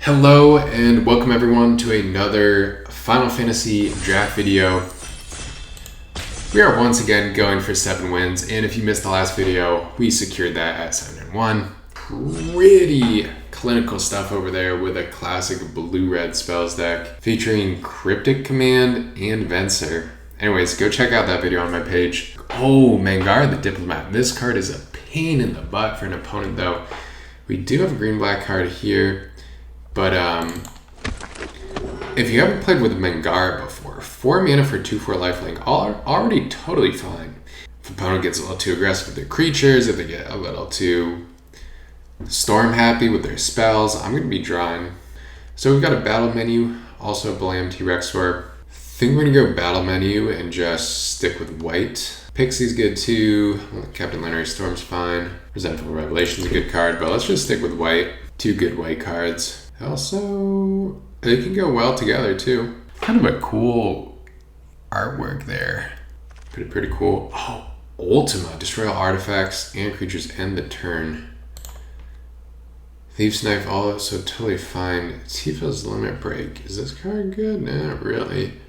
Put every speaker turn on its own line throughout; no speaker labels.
Hello and welcome everyone to another Final Fantasy draft video. We are once again going for 7 wins, and if you missed the last video, we secured that at 7-1. Pretty clinical stuff over there with a classic blue-red spells deck featuring Cryptic Command and Venser. Anyways, go check out that video on my page. Oh, Mangar the Diplomat. This card is a pain in the butt for an opponent though. We do have a green-black card here. But if you haven't played with Mangar before, 4 mana for 2/4 lifelink, already totally fine. If the opponent gets a little too aggressive with their creatures, if they get a little too storm happy with their spells, I'm going to be drawing. So we've got a battle menu, also a Blam T-Rex War. I think we're going to go battle menu and just stick with white. Pixie's good too. Captain Leonard Storm's fine. Resentful Revelation's a good card, but let's just stick with white. 2 good white cards. Also, they can go well together too. Kind of a cool artwork there. Pretty cool. Oh, Ultima. Destroy all artifacts and creatures end the turn. Thief's Knife also totally fine. Tifa's Limit Break. Is this card good? Not really.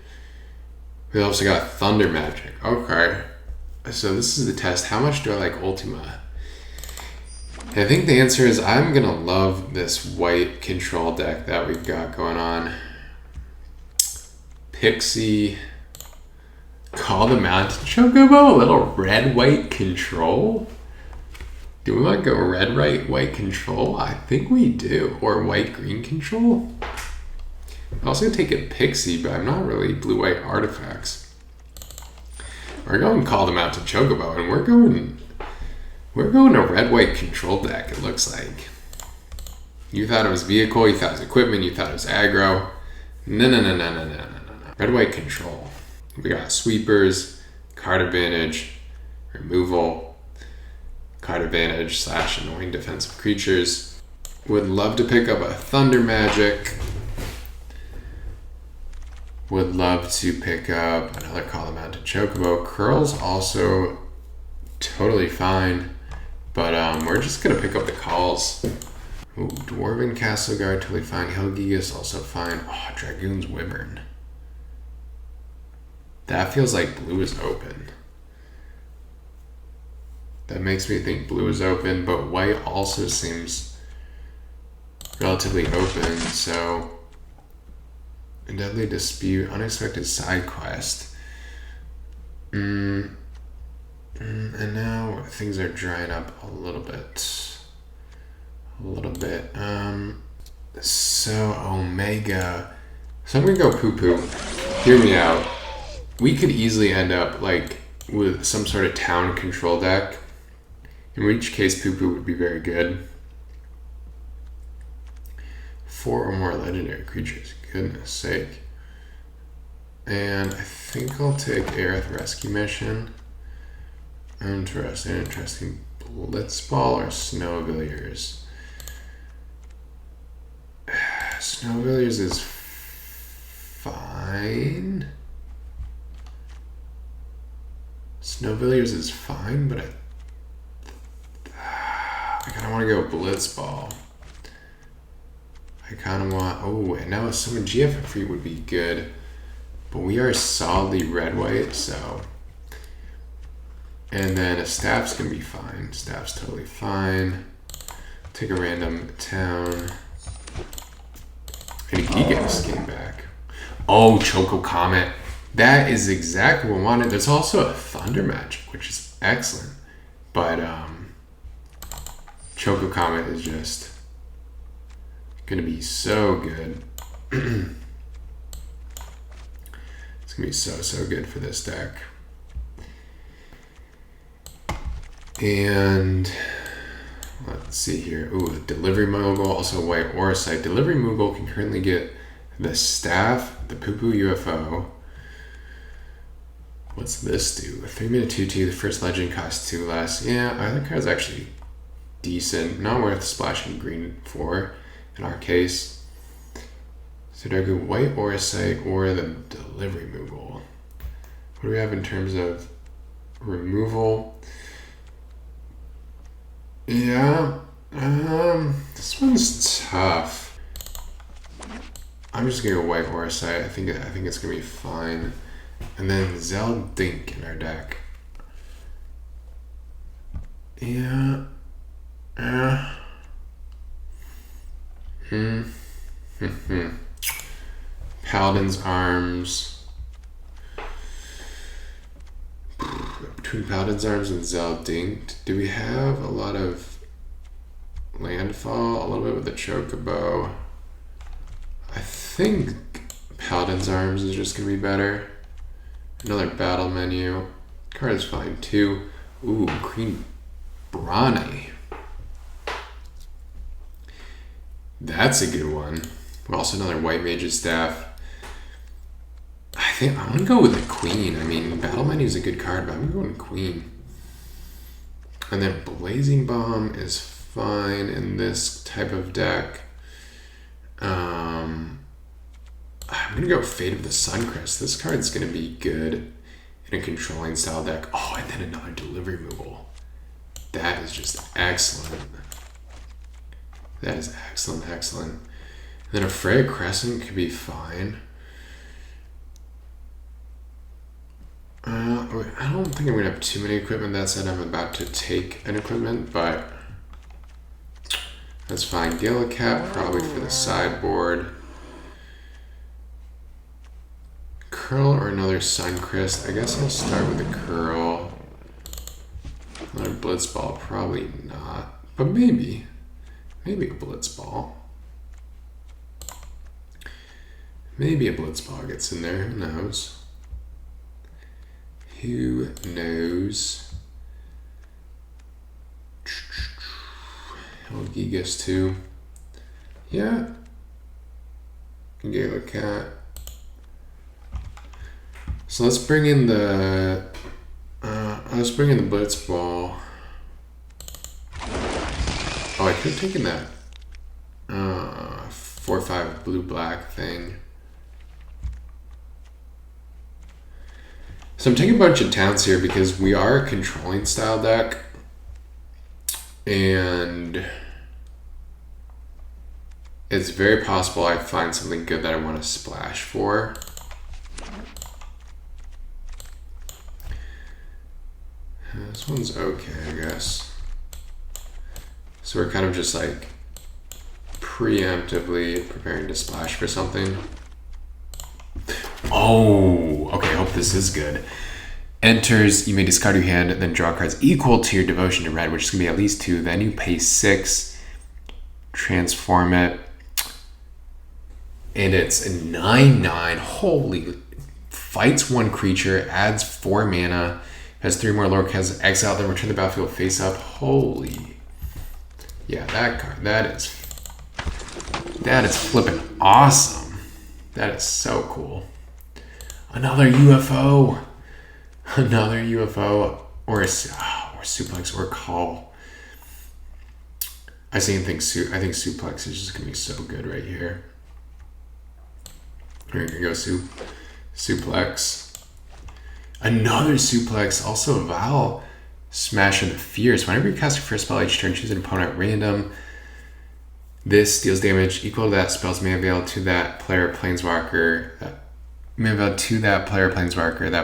We also got Thunder Magic. Okay. So this is the test. How much do I like Ultima? I think the answer is I'm going to love this white control deck that we've got going on. Pixie. Call the Mountain Chocobo. A little red-white control. Do we want to go red-white control? I think we do. Or white-green control. I'm also going to take a Pixie, but I'm not really blue-white artifacts. We're going Call the Mountain Chocobo, and we're going a red-white control deck, it looks like. You thought it was vehicle, you thought it was equipment, you thought it was aggro. No. Red-white control. We got sweepers, card advantage, removal, card advantage / annoying defensive creatures. Would love to pick up a Thunder Magic. Would love to pick up another Call the Mountain Chocobo. Curl's also totally fine. But we're just going to pick up the calls. Ooh, Dwarven Castle Guard, totally fine. Helgigas, also fine. Oh, Dragoon's Wyvern. That feels like blue is open. That makes me think blue is open, but white also seems relatively open, so... Deadly Dispute, Unexpected Side Quest. And now things are drying up a little bit. So Omega. So I'm gonna go poo-poo. Hear me out. We could easily end up like with some sort of town control deck. In which case poo-poo would be very good. 4 or more legendary creatures. Goodness sake. And I think I'll take Aerith Rescue Mission. Interesting. Blitzball or Snowvilliers? Snowvilliers is fine. But I kind of want to go Blitzball. I kind of want... Oh, and now some GFF would be good. But we are solidly red-white, so... And then a Staff's gonna be fine. Staff's totally fine. Take a random town. And Gigas came back. Oh, Choco Comet. That is exactly what I wanted. There's also a Thunder Magic, which is excellent. But Choco Comet is just gonna be so good. It's gonna be so good for this deck. And let's see here. Ooh, Delivery Mogul, also white Aura Sight. Delivery Mogul can currently get the Staff, the Poo-Poo UFO. What's this do? A 3-mana 2/2, the first legend costs 2 less. Yeah, either card's actually decent. Not worth splashing green for in our case. So do I go white Aura Sight or the Delivery Mogul? What do we have in terms of removal? Yeah, this one's tough. I'm just gonna go White Horse. I think it's gonna be fine. And then Zeldink in our deck. Yeah. Paladin's Arms. Between Paladin's Arms and Zeldink, do we have a lot of landfall? A little bit with the Chocobo. I think Paladin's Arms is just gonna be better. Another battle menu. Card is fine too. Ooh, Green Brawny. That's a good one. But also another White Mage's Staff. I think I'm gonna go with the Queen. I mean, Battle Menu is a good card, but I'm gonna go with Queen. And then Blazing Bomb is fine in this type of deck. I'm gonna go Fate of the Suncrest. This card's gonna be good in a controlling style deck. Oh, and then another delivery removal. That is just excellent. That is excellent. And then a Freya Crescent could be fine. I don't think I'm gonna have too many equipment. That said, I'm about to take an equipment, but that's fine. Galacat probably for the sideboard. Curl or another Suncrest. I guess I'll start with a Curl. Another Blitzball, probably not, but maybe a Blitzball. Maybe a Blitzball gets in there. Who knows? Who knows? Gigas too. Yeah. Galacat. So let's bring in the Blitzball. Oh, I could have taken that 4/5 blue-black thing. So I'm taking a bunch of towns here because we are a controlling style deck. And it's very possible I find something good that I want to splash for. This one's okay, I guess. So we're kind of just like preemptively preparing to splash for something. Oh, okay, I hope this is good. Enters, you may discard your hand and then draw cards equal to your devotion to red, which is going to be at least 2. Then you pay 6, transform it, and it's a 9/9. Holy, fights 1 creature, adds 4 mana, has 3 more lore cards, exile, then return the battlefield face up. Holy, yeah, that card, that is flipping awesome. That is so cool. Another UFO. Another UFO or suplex or call. I think suplex is just gonna be so good right here. Here you go, suplex. Another suplex. Also a Val Smash of the Fierce. Whenever you cast your first spell each turn, choose an opponent at random. This deals damage equal to that spell's mana available to that player planeswalker. That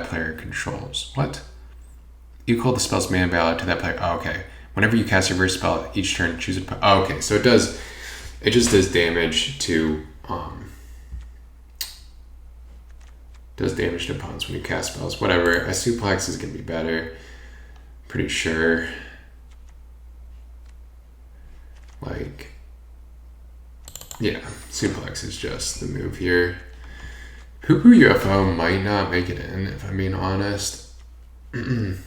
player controls. What? Equal the spell's mana value to that player. Oh, okay. Whenever you cast your first spell each turn, choose a. Oh, okay. So it just does damage to opponents when you cast spells. Whatever. A suplex is gonna be better. Pretty sure. Like, yeah, suplex is just the move here. Poo-poo UFO might not make it in, if I'm being honest. Fate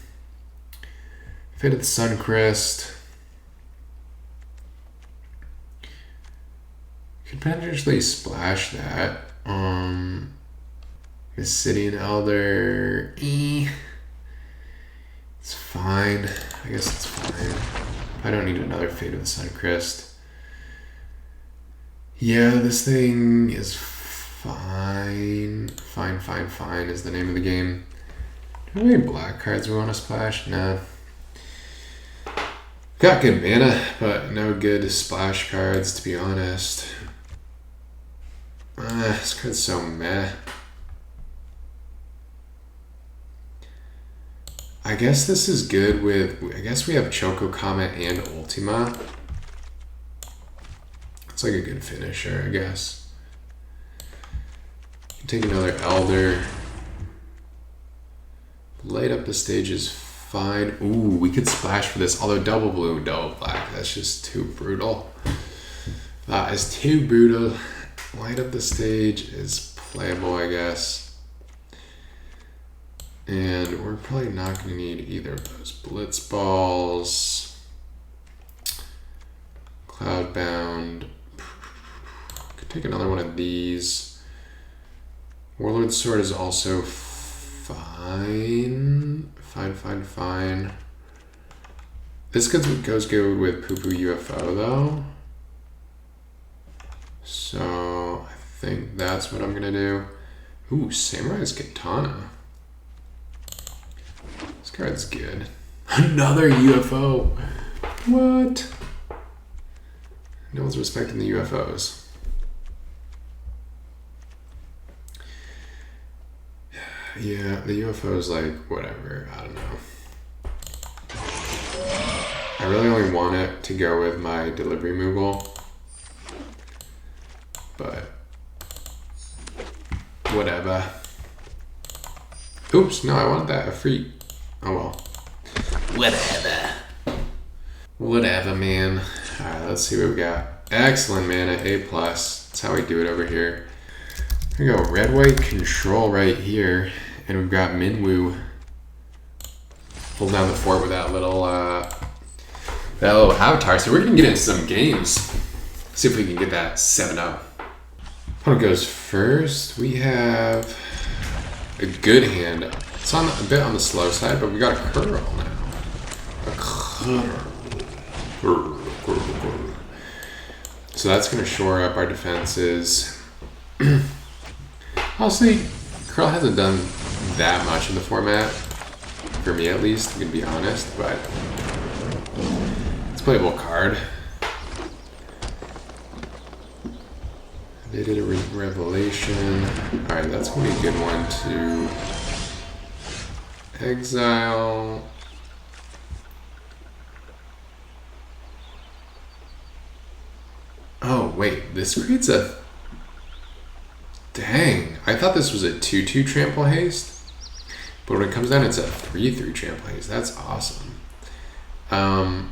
of the Suncrest. Could potentially splash that. Obsidian Elder. It's fine. I guess it's fine. I don't need another Fate of the Suncrest. Yeah, this thing is fine. Fine is the name of the game. Do we have any black cards we want to splash? No. Got good mana, but no good splash cards, to be honest. This card's so meh. I guess this is good with... I guess we have Choco Comet and Ultima. It's like a good finisher, I guess. Take another Elder. Light up the stage is fine. Ooh, we could splash for this. Although double blue, double black. That's just too brutal. That is too brutal. Light up the stage is playable, I guess. And we're probably not going to need either of those. Blitz balls. Cloudbound. Could take another one of these. Warlord Sword is also fine. Fine. This goes good with Poo Poo UFO though. So I think that's what I'm gonna do. Ooh, Samurai's Katana. This card's good. Another UFO. What? No one's respecting the UFOs. Yeah, the UFO is like, whatever, I don't know. I really only want it to go with my delivery Moogle. But, whatever. Oops, no, I wanted that, a free. Oh well. Whatever, man. Alright, let's see what we got. Excellent mana, A+. That's how we do it over here. Here we go, red-white control right here. And we've got Minwoo hold down the fort with that little avatar. So we're gonna get into some games. See if we can get that 7-0. Opponent goes first. We have a good hand. It's on a bit on the slow side, but we got a curl now. A curl. So that's gonna shore up our defenses. Honestly, curl hasn't done that much in the format, for me at least, I'm gonna be honest, but it's a playable card. They did a revelation. Alright, that's gonna be a good one to exile. Oh, wait, this creates a... Dang, I thought this was a 2/2 trample haste. But when it comes down, it's a 3/3 trample haste. That's awesome. I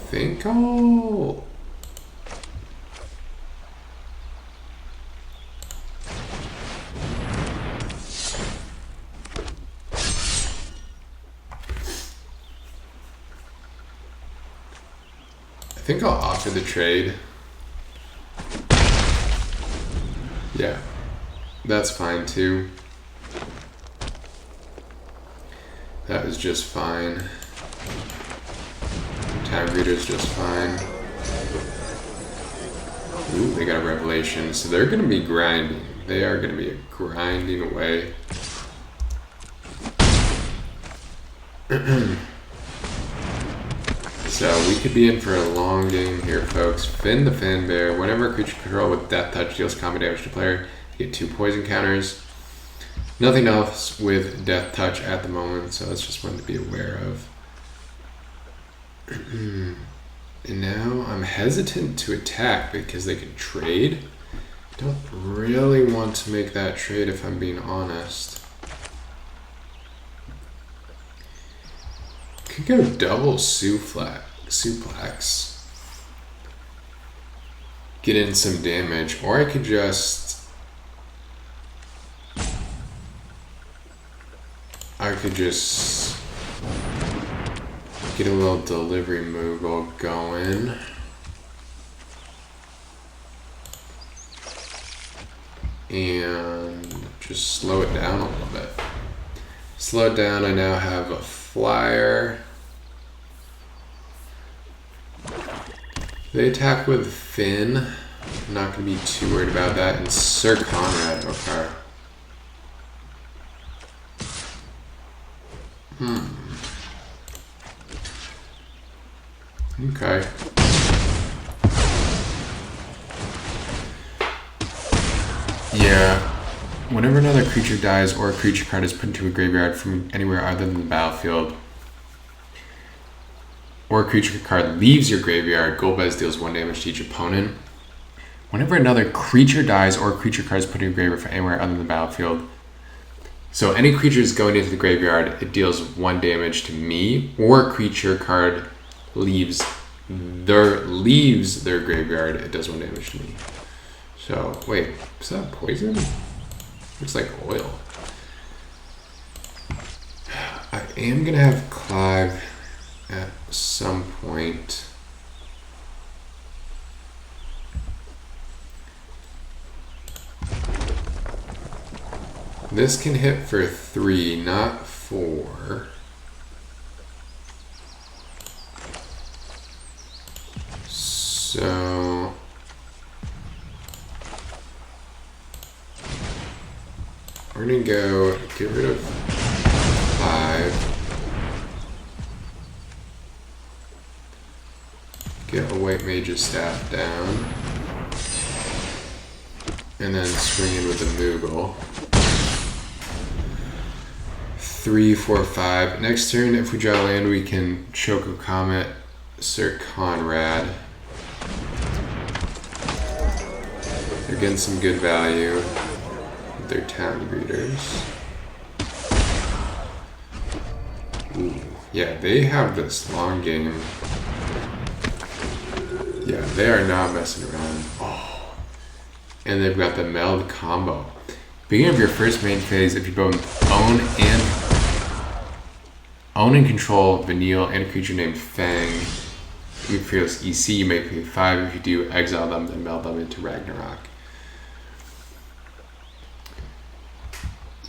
think I'll... I think I'll offer the trade. Yeah, that's fine too. That was just fine. Time Reader's just fine. Ooh, they got a revelation. So they're gonna be grinding. They are gonna be grinding away. So we could be in for a long game here, folks. Finn the Fan Bear. Whenever a creature control with Death Touch deals combat damage to player, you get 2 poison counters. Nothing else with Death Touch at the moment, so that's just one to be aware of. And now I'm hesitant to attack because they can trade. Don't really want to make that trade if I'm being honest. Could go double suplex. Get in some damage, or I could just get a little delivery Moogle going. And just slow it down a little bit. Slow it down, I now have a flyer. They attack with Finn. I'm not going to be too worried about that. And Sir Conrad, okay. Okay. Yeah. Whenever another creature dies or a creature card is put into a graveyard from anywhere other than the battlefield, or a creature card leaves your graveyard, Golbez deals 1 damage to each opponent. Whenever another creature dies or a creature card is put in a graveyard from anywhere other than the battlefield, so any creature is going into the graveyard, it deals 1 damage to me, or a creature card leaves their graveyard, it does 1 damage to me. So wait, is that poison? Looks like oil. I am gonna have Clive at some point. This can hit for 3, not 4. So we're gonna go get rid of 5. Get a white mage's staff down. And then swing in with a Moogle. 3, 4, 5. Next turn, if we draw land, we can Choco Comet, Sir Conrad. They're getting some good value with their Town Greeters. Ooh, yeah, they have this long game. Yeah, they are not messing around. Oh, and they've got the meld combo. Beginning of your first main phase, if you both own and control Vanille and a creature named Fang, you fearless EC, you may pay 5. If you do, exile them, then meld them into Ragnarok.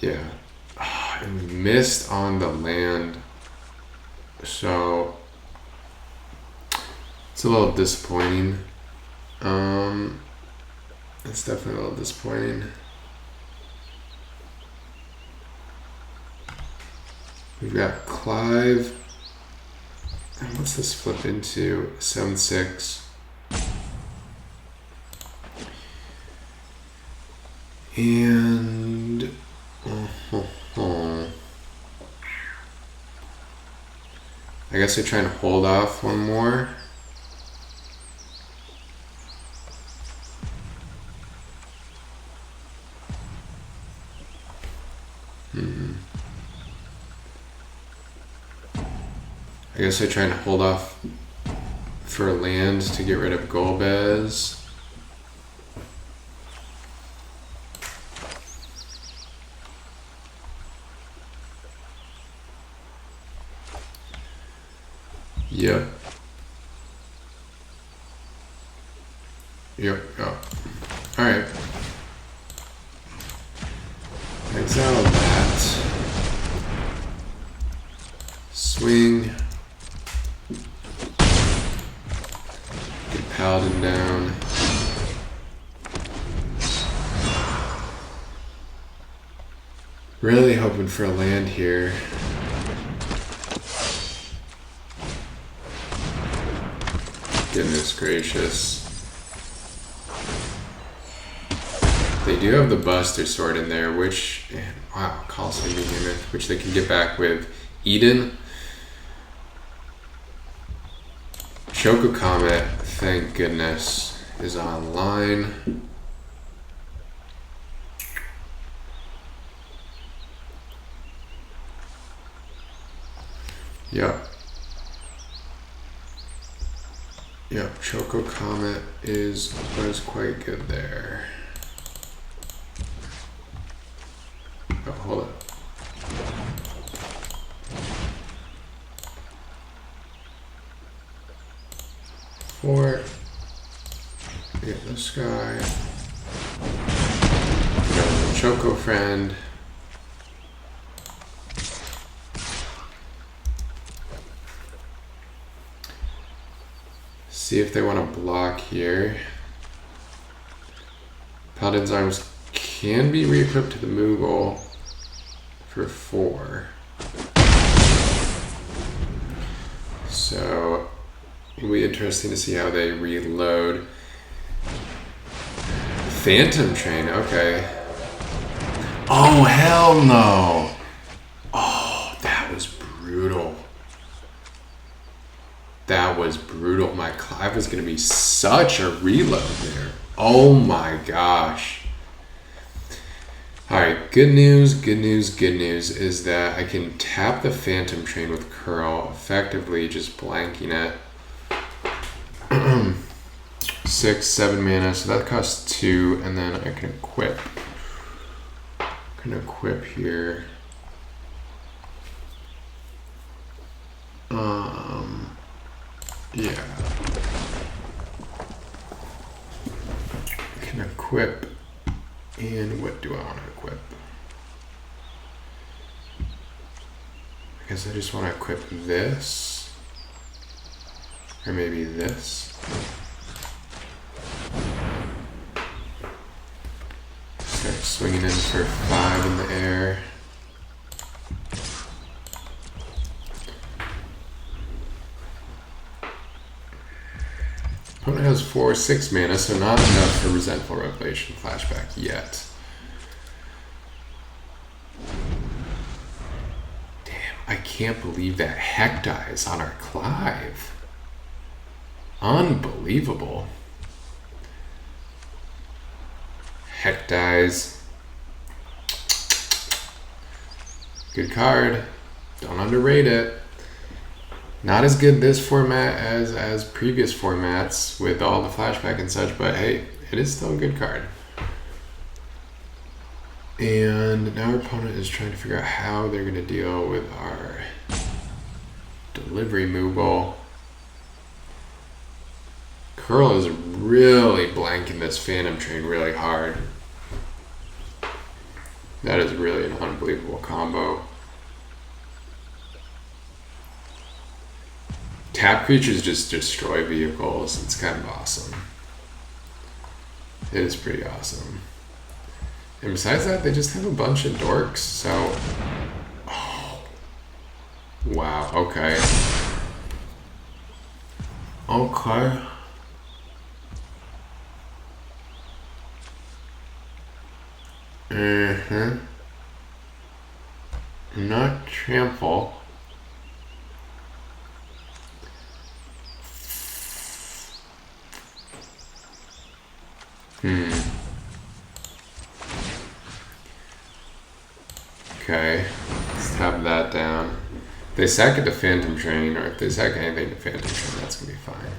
Yeah. And we missed on the land. So it's a little disappointing. It's definitely a little disappointing. We've got Clive. And what's this flip into? 7/6. And I guess I try and hold off one more. I guess I try and hold off for land to get rid of Golbez. Yep. Yep. Alright. Exile that. Swing. Get Paladin down. Really hoping for a land here. Goodness gracious. They do have the Buster Sword in there, which, wow, Colossal Behemoth, which they can get back with Eden. Choco Comet, thank goodness, is online. Yep. Yep, Choco Comet was quite good there. Oh, hold up. Four. Get this guy. Got the Choco friend. See if they want to block here. Paladin's Arms can be re-equipped to the Moogle for 4. So It'll be interesting to see how they reload. Phantom Train, okay. Oh, hell no. Oh, that was brutal. That was brutal. My Clive was going to be such a reload there. Oh my gosh. Alright, good news is that I can tap the Phantom Train with Curl, effectively just blanking it. 6, 7 mana, so that costs 2, and then I can equip. I can equip here. Yeah. I can equip, and what do I want to equip? I guess I just want to equip this, or maybe this. Start swinging in for 5 in the air. Opponent has 4, 6 mana, so not enough for Resentful Revelation Flashback yet. Damn, I can't believe that Heck dies on our Clive. Unbelievable. Heck dies. Good card. Don't underrate it. Not as good this format as previous formats with all the flashback and such, but hey, it is still a good card. And now our opponent is trying to figure out how they're going to deal with our delivery Moogle. Curl is really blanking this Phantom Train really hard. That is really an unbelievable combo. Tap creatures just destroy vehicles. It's kind of awesome. It is pretty awesome. And besides that, they just have a bunch of dorks, so... Oh. Wow, okay. Okay. Not trample. Okay, let's tap that down. If they sack it to Phantom Train, or if they sack anything to Phantom Train, that's gonna be fine.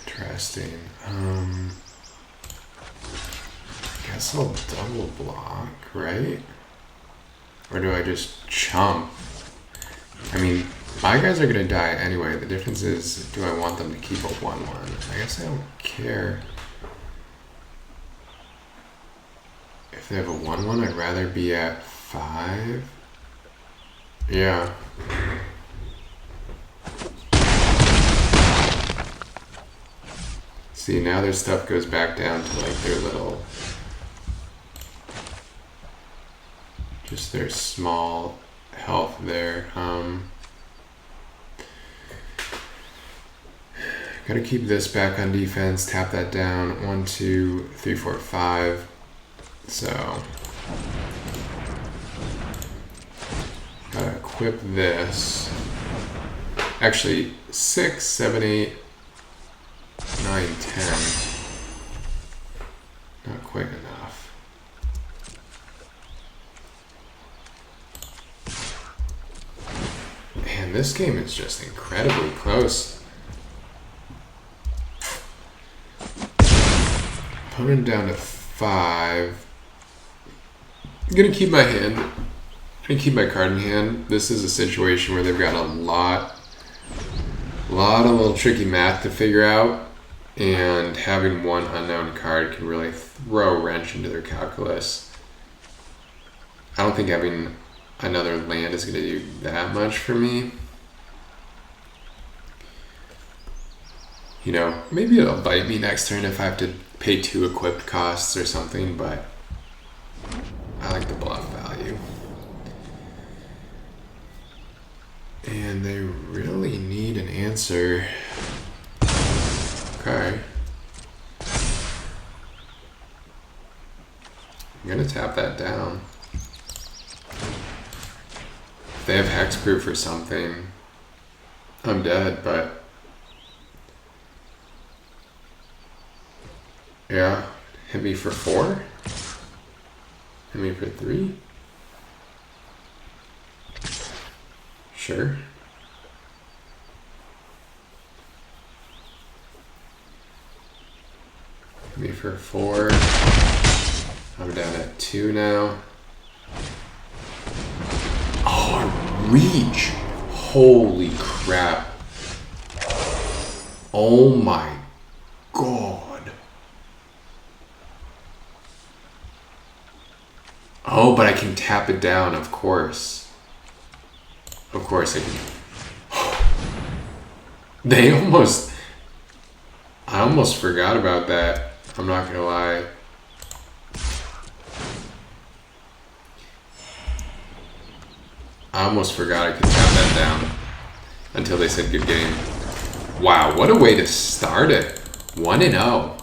Interesting. I guess I'll double block, right? Or do I just chump? I mean, my guys are gonna die anyway. The difference is, do I want them to keep a 1/1? I guess I don't care. If they have a 1/1, I'd rather be at 5. Yeah. See, now their stuff goes back down to like their little, just their small health there. Gotta keep this back on defense, tap that down. 1, 2, 3, 4, 5. So, gotta equip this. Actually, 6, 7, 8, 9, 10. Not quite enough. Man, this game is just incredibly close. Opponent down to 5. I'm gonna keep my hand. I'm gonna keep my card in hand. This is a situation where they've got a lot of little tricky math to figure out, and having one unknown card can really throw a wrench into their calculus. I don't think having another land is gonna do that much for me. You know, maybe it'll bite me next turn if I have to pay 2 equipped costs or something, but I like the bluff value. And they really need an answer. Okay. I'm gonna tap that down. If they have hexproof or something, I'm dead, but yeah, hit me for 4, hit me for 3. Sure. Hit me for 4. I'm down at 2 now. Oh, reach! Holy crap. Oh my god. Oh, but I can tap it down, of course. Of course I can. I almost forgot about that. I'm not gonna lie. I almost forgot I could tap that down until they said good game. Wow, what a way to start it. 1-0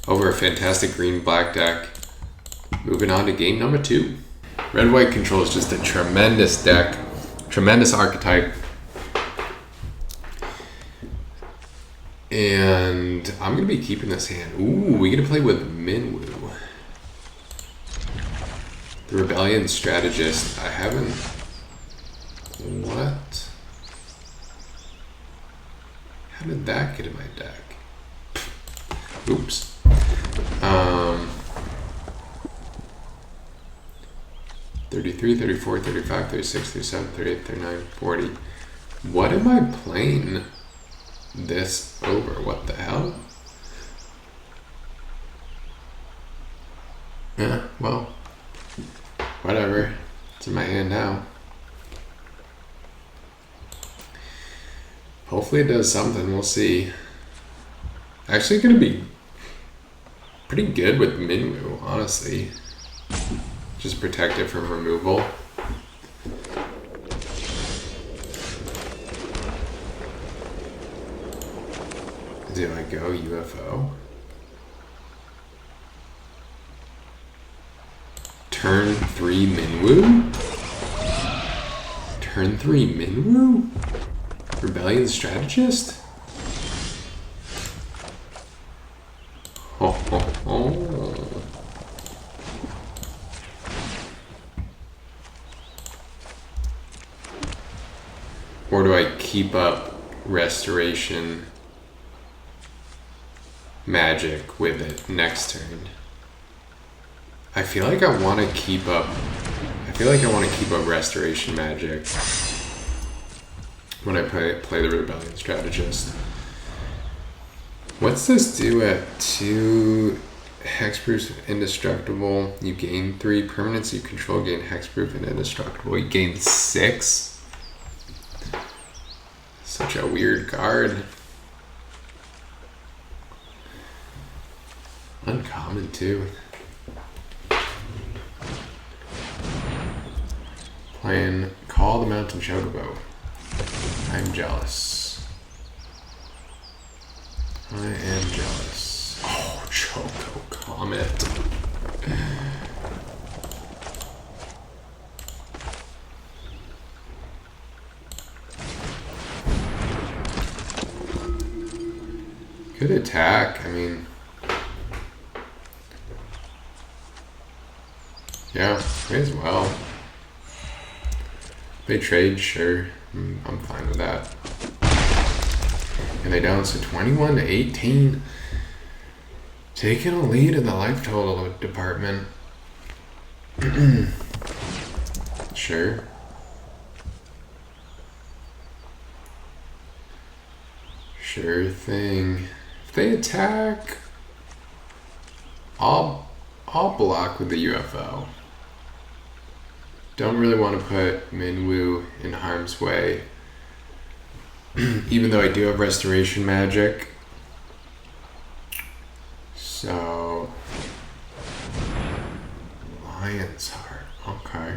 over a fantastic green-black deck. Moving on to game number 2. Red-white control is just a tremendous deck. Tremendous archetype. And I'm going to be keeping this hand. Ooh, we get to play with Minwoo. The Rebellion Strategist. I haven't... What? How did that get in my deck? Oops. 33, 34, 35, 36, 37, 38, 39, 40. What am I playing this over? What the hell? Yeah, well, whatever. It's in my hand now. Hopefully it does something. We'll see. Actually going to be pretty good with Minwoo, honestly. Just protect it from removal. Do I go UFO? Turn 3 Minwoo? Turn 3 Minwoo? Rebellion Strategist? Oh. Or do I keep up Restoration Magic with it next turn? I feel like I want to keep up Restoration Magic when I play the Rebellion Strategist. What's this do at 2 hexproof indestructible? You gain 3 permanents you control, gain hexproof and indestructible. You gain 6? Such a weird card. Uncommon too. Playing Call the Mountain Chocobo. I'm jealous. I am jealous. Oh, Choco Comet. Good attack. I mean, yeah, may as well. They trade, sure. I'm fine with that. And they don't, so 21 to 18. Taking a lead in the life total department. Sure. Sure thing. If they attack, I'll block with the UFO. Don't really want to put Minwoo in harm's way. Even though I do have Restoration Magic. So... Lion's Heart. Okay.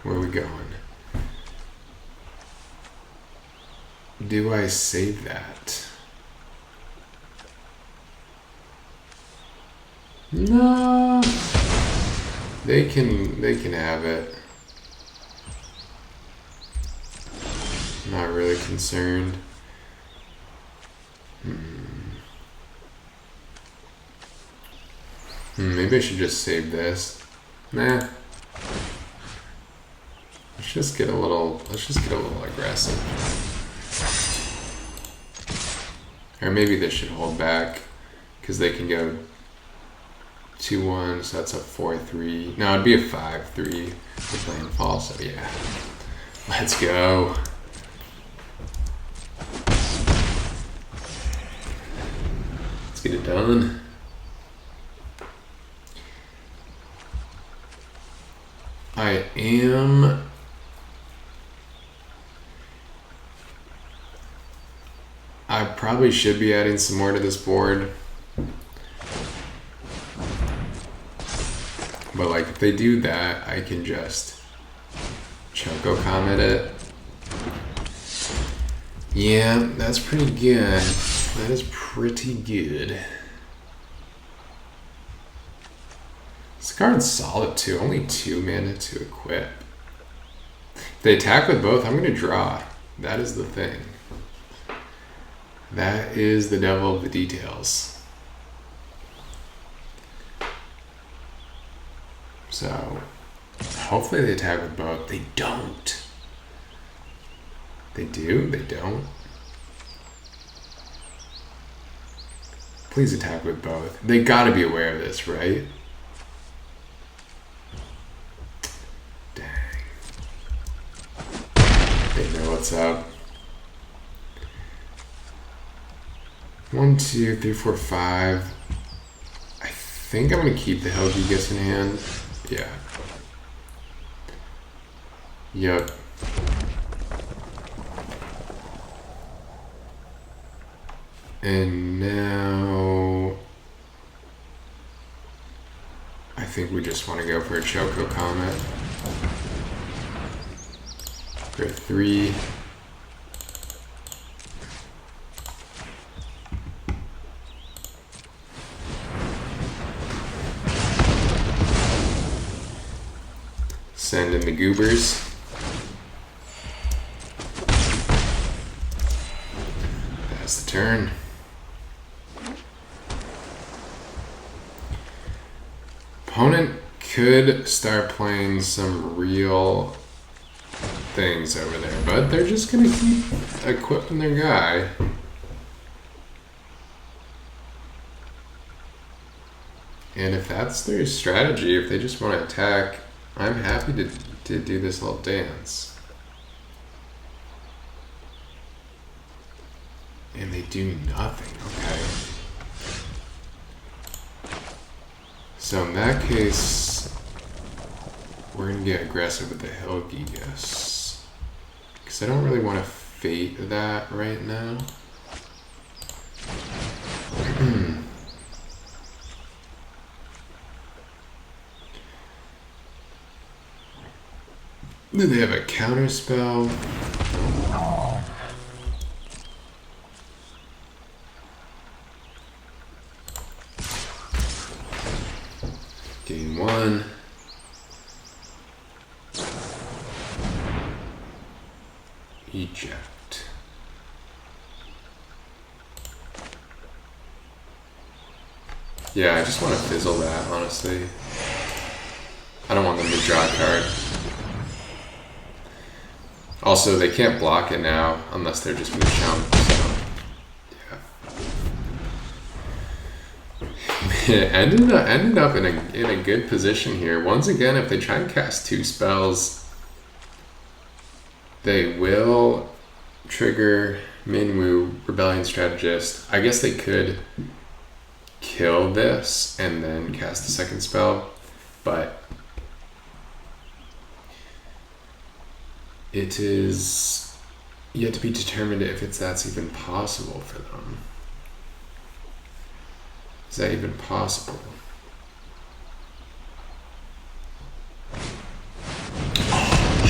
Where are we going? Do I save that? No. They can have it. Not really concerned. Maybe I should just save this. Nah. Let's just get a little aggressive. Or maybe this should hold back because they can go 2-1, so that's a 4-3. No, it'd be a 5-3 with landfall, so yeah. Let's go. Let's get it done. I probably should be adding some more to this board. But like if they do that, I can just Choco Comet it. Yeah, that's pretty good. That is pretty good. This card's solid too. Only 2 mana to equip. If they attack with both, I'm gonna draw. That is the thing. That is the devil of the details. So, hopefully they attack with both. They don't. They do? They don't? Please attack with both. They gotta be aware of this, right? Dang. They know what's up. 1, 2, 3, 4, 5. I think I'm gonna keep the Helgigas in hand. Yeah. Yep. And now I think we just want to go for a Choco Comet. For 3. Send in the goobers. That's the turn. Opponent could start playing some real things over there, but they're just gonna keep equipping their guy. And if that's their strategy, if they just want to attack, I'm happy to do this little dance. And they do nothing, okay. So in that case, we're gonna get aggressive with the Helgigas. Because I don't really want to fate that right now. Do they have a counter spell? Gain 1. Eject. Yeah, I just want to fizzle that, honestly. I don't want them to draw a card. Also, they can't block it now unless they're just going to chump, so yeah. It ended up in a good position here. Once again, if they try and cast 2 spells, they will trigger Minwu, Rebellion Strategist. I guess they could kill this and then cast the second spell, but it is yet to be determined if that's even possible for them. Is that even possible?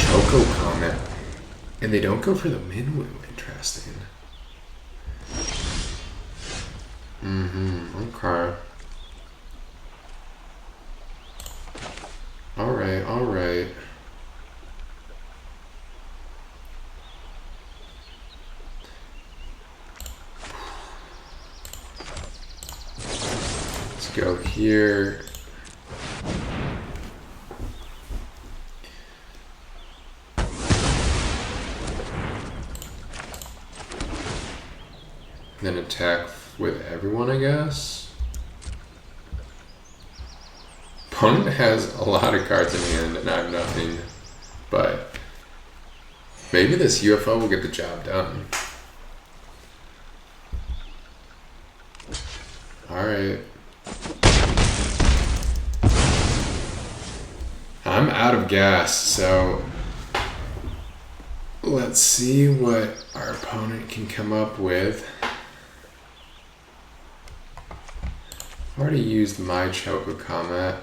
Choco Comet. And they don't go for the Minwu. Interesting. Okay. Alright, alright. Let's go here. Then attack with everyone, I guess. Opponent has a lot of cards in hand and I have nothing, but maybe this UFO will get the job done. Alright. I'm out of gas, so let's see what our opponent can come up with. I've already used my Choco Comet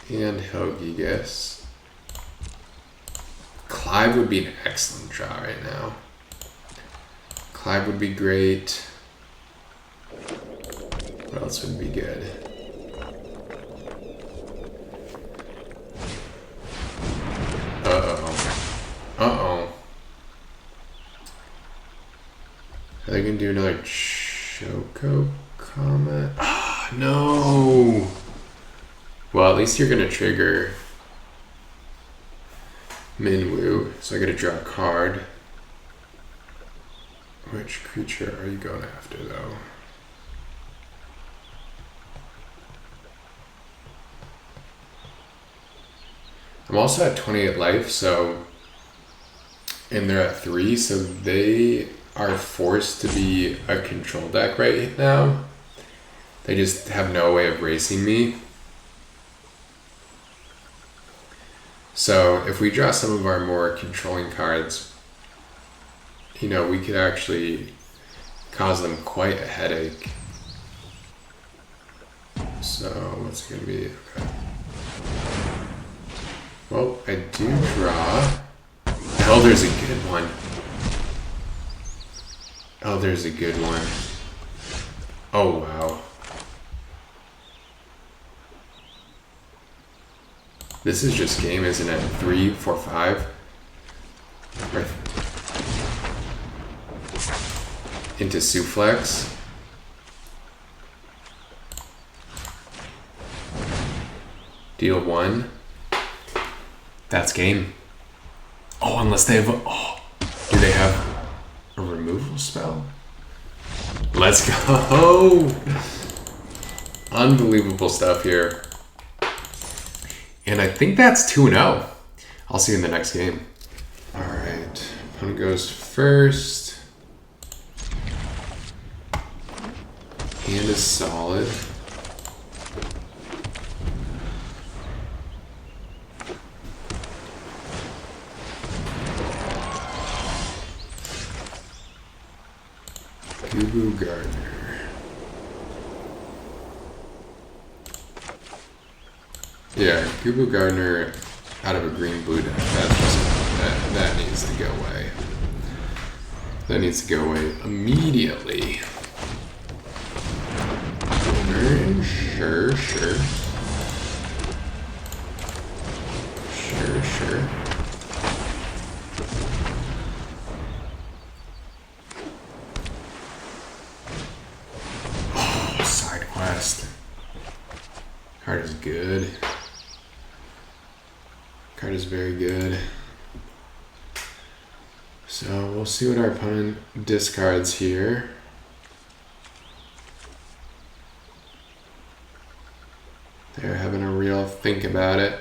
and Helgigas. Clive would be an excellent draw right now. Clive would be great. What else would be good? Uh-oh. Are they gonna do another Choco Comet? No. Well, at least you're gonna trigger Minwu, so I gotta draw a card. Which creature are you going after, though? I'm also at 28 life, so, and they're at 3, so they are forced to be a control deck right now. They just have no way of racing me. So if we draw some of our more controlling cards, you know, we could actually cause them quite a headache. So what's it gonna be? Okay. Well, I do draw. Elder's a good one. Elder's a good one. Oh wow. This is just game, isn't it? 3, 4, 5. Right. Into Suplex. Deal 1. That's game. Oh, unless they have a, do they have a removal spell? Let's go! Unbelievable stuff here. And I think that's 2-0. I'll see you in the next game. Alright, opponent goes first. Hand is solid. Gubu Gardner. Yeah, Gubu Gardner out of a green-blue deck. That needs to go away. That needs to go away immediately. Sure. Sure. Oh, side quest. Card is good. Card is very good. So we'll see what our opponent discards here. They're having a real think about it.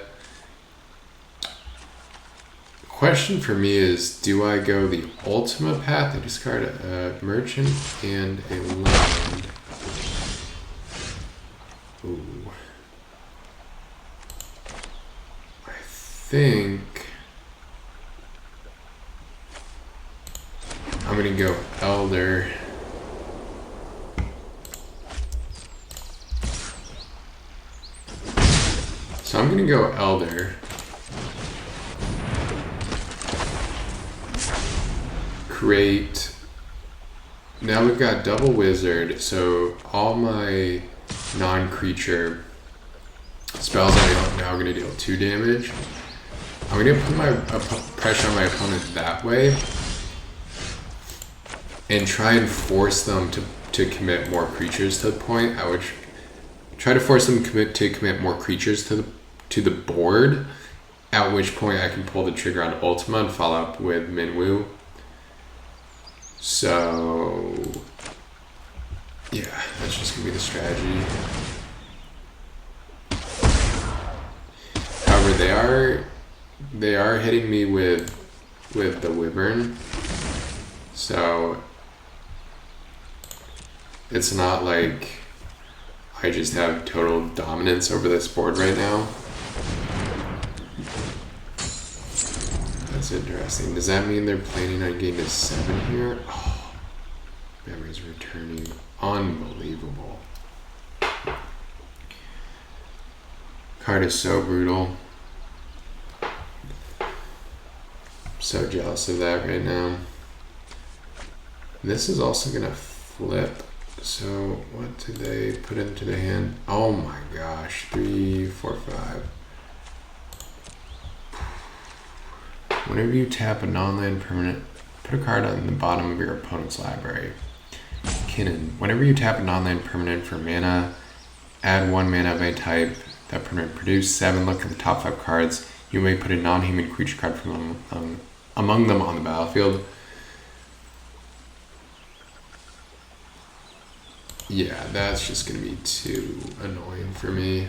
Question for me is, do I go the ultimate path? I discard a merchant and a land. Ooh. I think I'm gonna go Elder. So I'm gonna go Elder. create. Now we've got double wizard, so all my non-creature spells are now going to deal 2 damage. I'm going to put my pressure on my opponent that way and try and force them to commit more creatures to the point. I would try to force them to commit more creatures to the board, at which point I can pull the trigger on Ultima and follow up with Minwu. So yeah, that's just gonna be the strategy. However, they are hitting me with the Wyvern, so it's not like I just have total dominance over this board right now. That's interesting. Does that mean they're planning on getting to 7 here? Oh, memory's returning. Unbelievable. Card is so brutal. So jealous of that right now. This is also gonna flip. So what do they put into the hand? Oh my gosh, 3, 4, 5. Whenever you tap a non-land permanent, put a card on the bottom of your opponent's library. Kinnan. Whenever you tap a non-land permanent for mana, add 1 mana of any type. That permanent produce 7. Look at the top 5 cards. You may put a non-human creature card from among them on the battlefield. Yeah, that's just gonna be too annoying for me.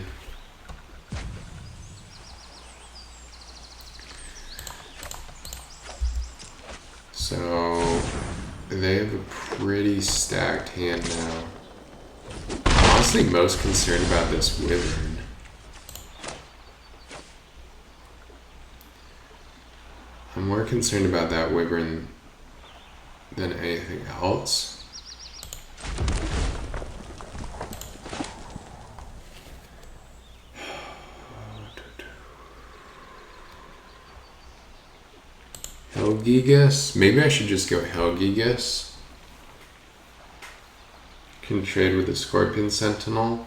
So they have a pretty stacked hand now. I'm honestly most concerned about this Wyvern. I'm more concerned about that Wyvern than anything else. Helgigas? Maybe I should just go Helgigas. Can trade with the Scorpion Sentinel.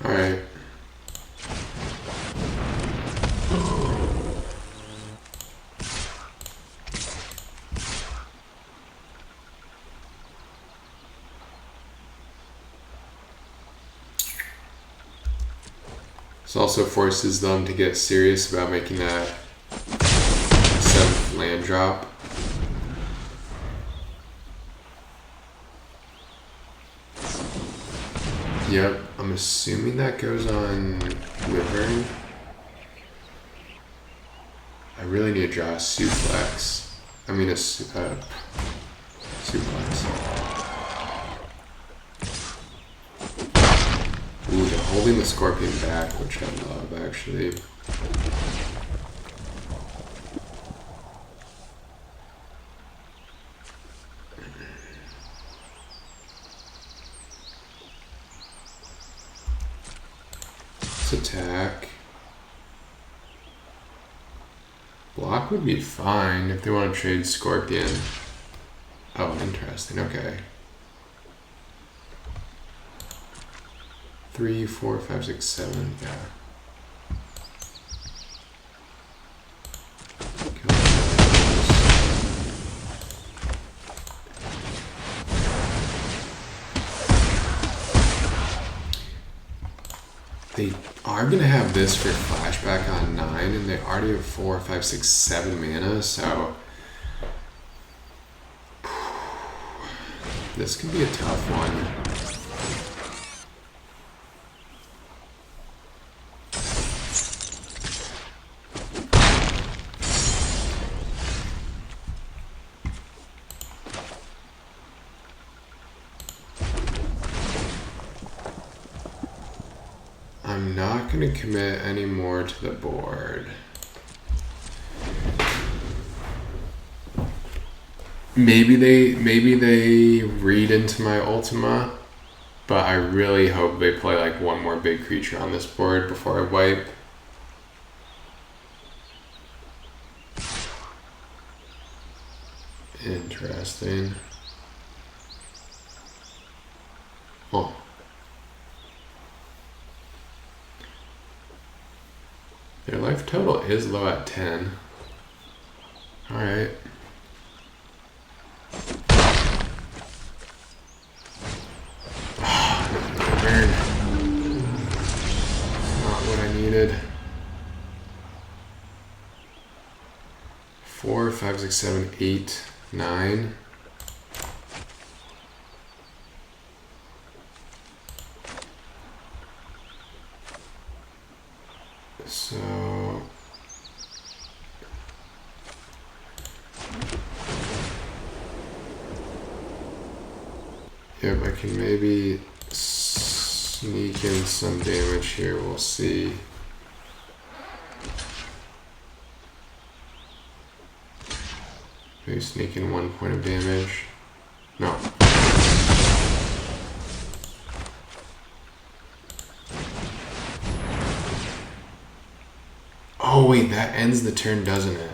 Alright. This also forces them to get serious about making that 7th land drop. Yep, I'm assuming that goes on Wyvern. I really need to draw a suplex. I mean a suplex. Ooh, they're holding the Scorpion back, which I love, actually. Let's attack. Block would be fine if they want to trade Scorpion. Oh, interesting, okay. 3, 4, 5, 6, 7, yeah. They are going to have this for flashback on 9, and they already have 4, 5, 6, 7 mana, so this could be a tough one. I'm not going to commit any more to the board. Maybe they read into my Ultima But I really hope they play like one more big creature on this board before I wipe. Interesting. Oh. Their life total is low at 10. Alright. Burn. Not what I needed. 4, 5, 6, 7, 8, 9. So yep, I can maybe sneak in some damage here, we'll see. Maybe sneak in 1 point of damage. No. Oh wait, that ends the turn, doesn't it?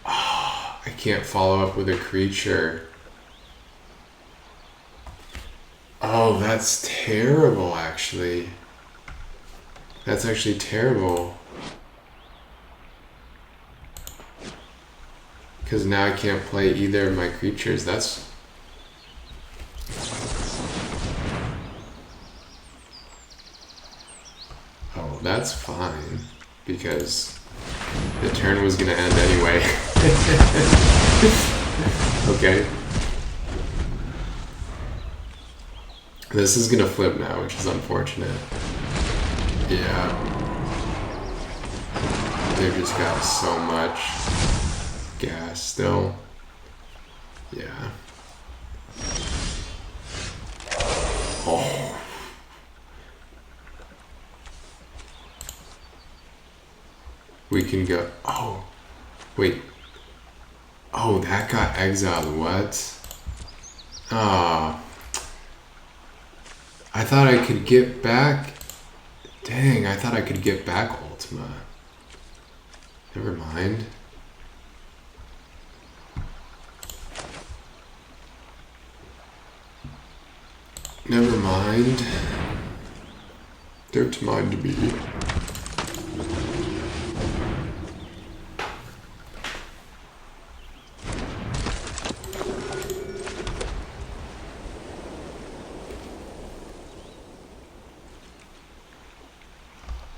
Oh, I can't follow up with a creature. Oh, that's terrible, actually. That's actually terrible. Because now I can't play either of my creatures. That's... Oh, that's fine. Because the turn was going to end anyway. Okay. This is going to flip now, which is unfortunate. Yeah. They've just got so much gas still. Yeah. Oh. We can go. Oh. Wait. Oh, that got exiled. What? Ah. I thought I could get back. Dang, I thought I could get back Ultima. Never mind. Never mind. Don't mind me.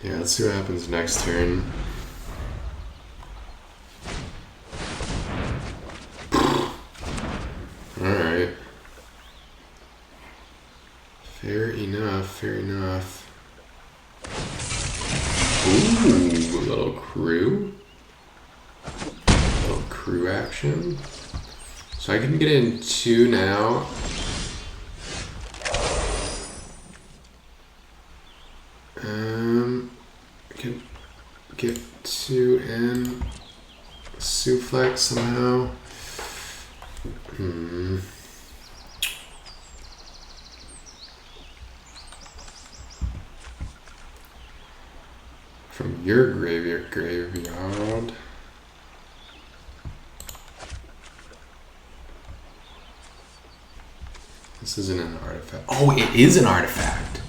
Yeah, let's see what happens next turn. Alright. Fair enough, fair enough. Ooh, a little crew. A little crew action. So I can get in 2 now. I can get 2 in Suplex somehow. From your graveyard. This isn't an artifact. Oh, it is an artifact.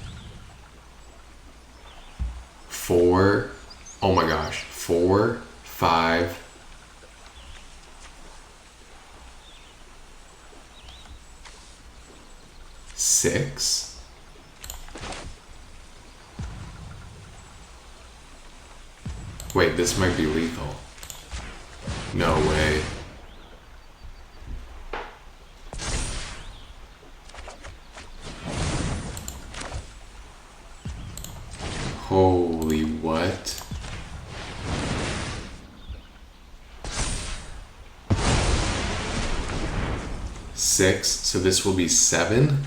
4. Oh my gosh. 4, 5. 6. Wait, this might be lethal. No way. Holy what? Six, so this will be 7.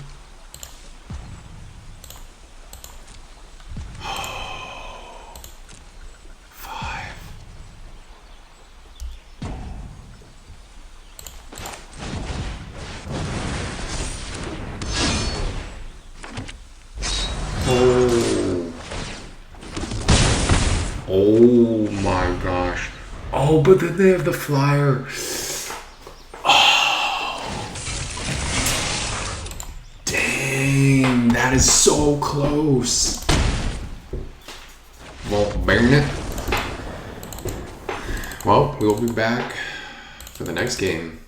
Oh my gosh. Oh, but then they have the flyer. Oh. Dang, that is so close. Won't burn it. Well, we'll be back for the next game.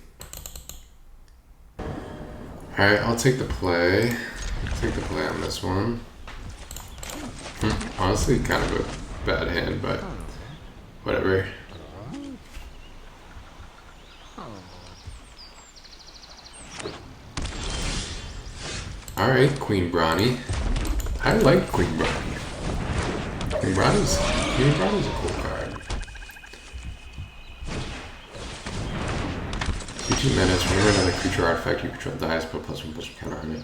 Alright, I'll take the play. Take the play on this one. Honestly, kind of a bad hand, but whatever. Alright, Queen Brawny. I like Queen Brawny. Queen Brawny's a cool card. 2 minutes. Whenever another creature artifact you control dies, put +1/+1 counter on it.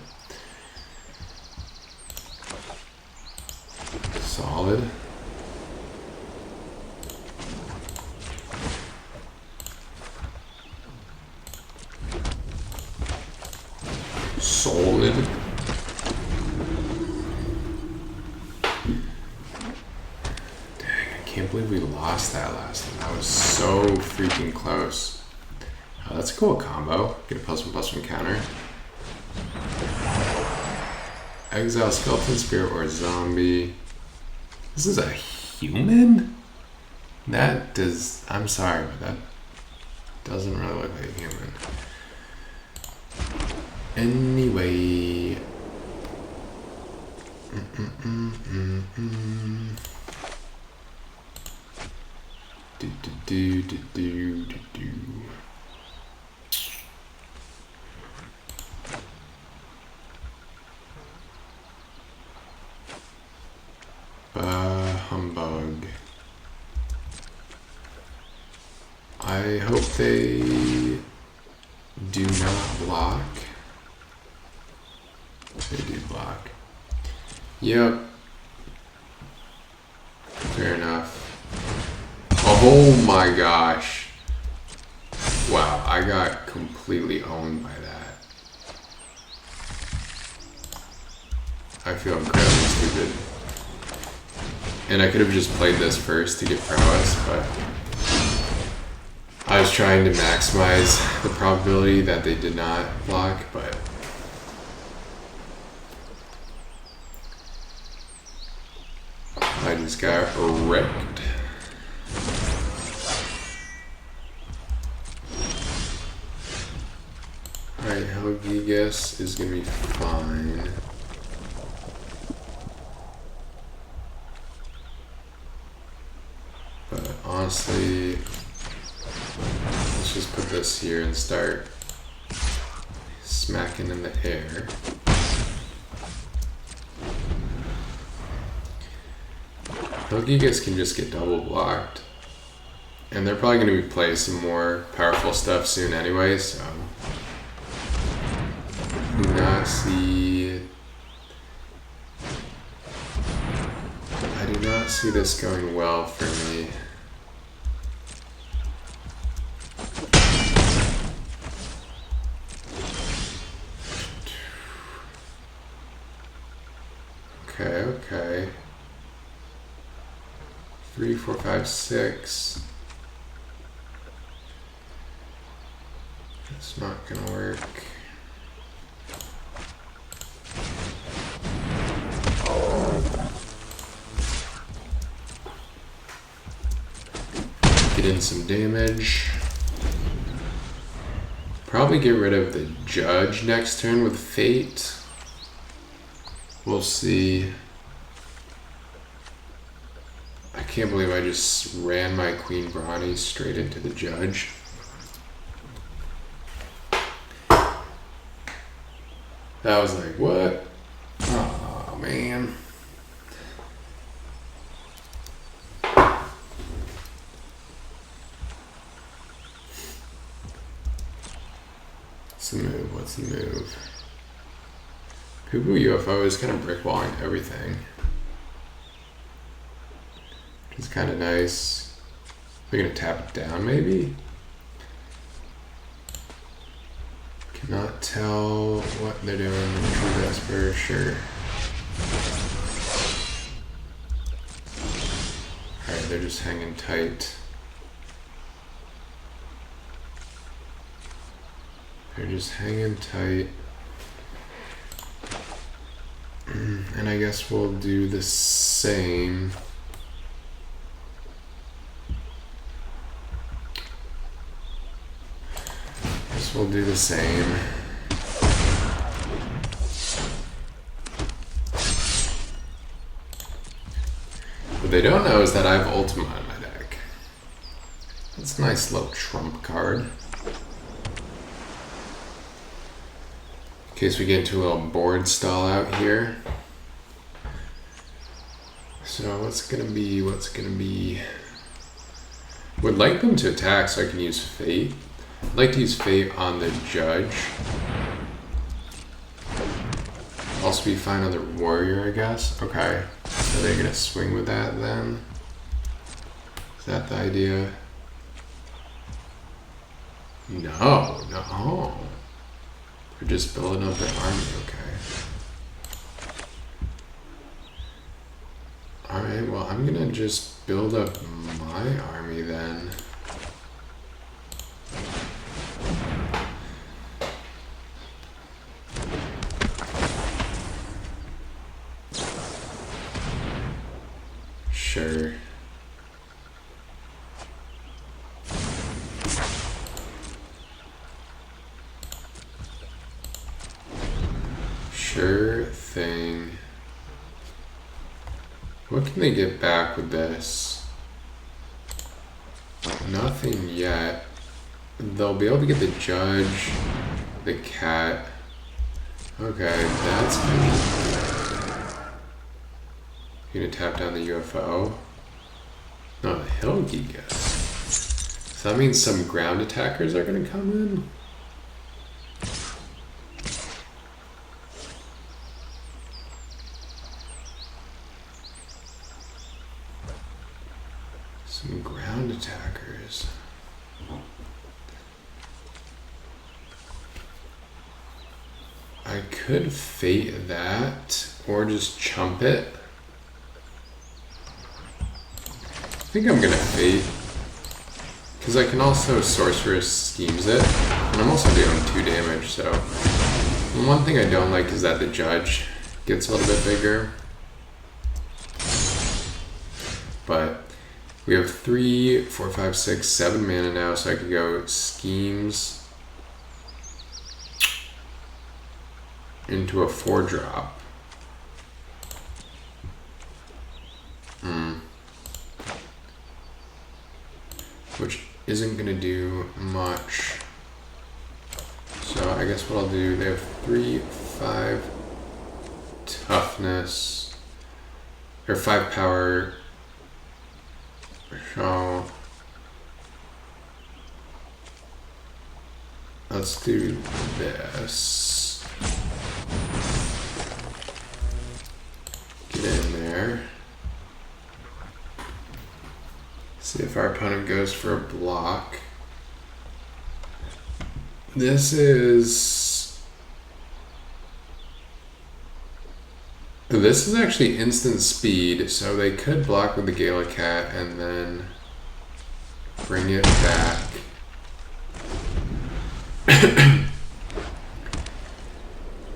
Solid. Solid. Dang, I can't believe we lost that last time. That was so freaking close. Oh, that's a cool combo. Get a +1/+1 counter. Exile skeleton, spirit, or zombie. This is a human? That does... I'm sorry, but that doesn't really look like a human. Anyway... Humbug. I hope they do not block. They do block. Yep. Fair enough. Oh my gosh. Wow, I got completely owned by that. I feel incredibly stupid. And I could have just played this first to get prowess, but I was trying to maximize the probability that they did not block, but I just got wrecked. Alright, Helgigas is gonna be fine. But honestly, let's just put this here and start smacking in the air. Helgigas can just get double blocked. And they're probably going to be playing some more powerful stuff soon anyway, so do not see... I do not see this going well for me. Okay. 3, 4, 5, 6. It's not gonna work. Get in some damage. Probably get rid of the judge next turn with Fate. We'll see. I can't believe I just ran my Queen Brawny straight into the judge. That was like, what? Oh man. What's the move? What's the move? Poo-Poo UFO is kind of brickwalling everything. It's kind of nice. They're gonna tap it down, maybe? Cannot tell what they're doing. True Vesper, sure. Alright, they're just hanging tight. They're just hanging tight. And I guess we'll do the same. We'll do the same. What they don't know is that I have Ultima in my deck. That's a nice little trump card. In case we get into a little board stall out here. So what's gonna be? Would like them to attack so I can use Fate. I'd like to use Fate on the Judge. Also be fine on the Warrior, I guess. Okay. So they're gonna swing with that then? Is that the idea? No. They're just building up their army, okay. Alright, well I'm gonna just build up my army then. Sure. Sure thing. What can they get back with this? Nothing yet. They'll be able to get the Judge, the Cat. Okay, that's good. You're gonna tap down the UFO? No, the Hill Giga. So that means some ground attackers are gonna come in? Some ground attackers. I could Fate that, or just chump it. I think I'm gonna Fate, because I can also Sorceress Schemes it, and I'm also doing 2 damage, so one thing I don't like is that the Judge gets a little bit bigger. But we have 3, 4, 5, 6, 7 mana now, so I could go Schemes into a 4-drop. Which isn't going to do much. So I guess what I'll do, they have 3, 5 toughness, or 5 power. So let's do this. Get in there. See if our opponent goes for a block. This is actually instant speed, so they could block with the Gala Cat and then bring it back.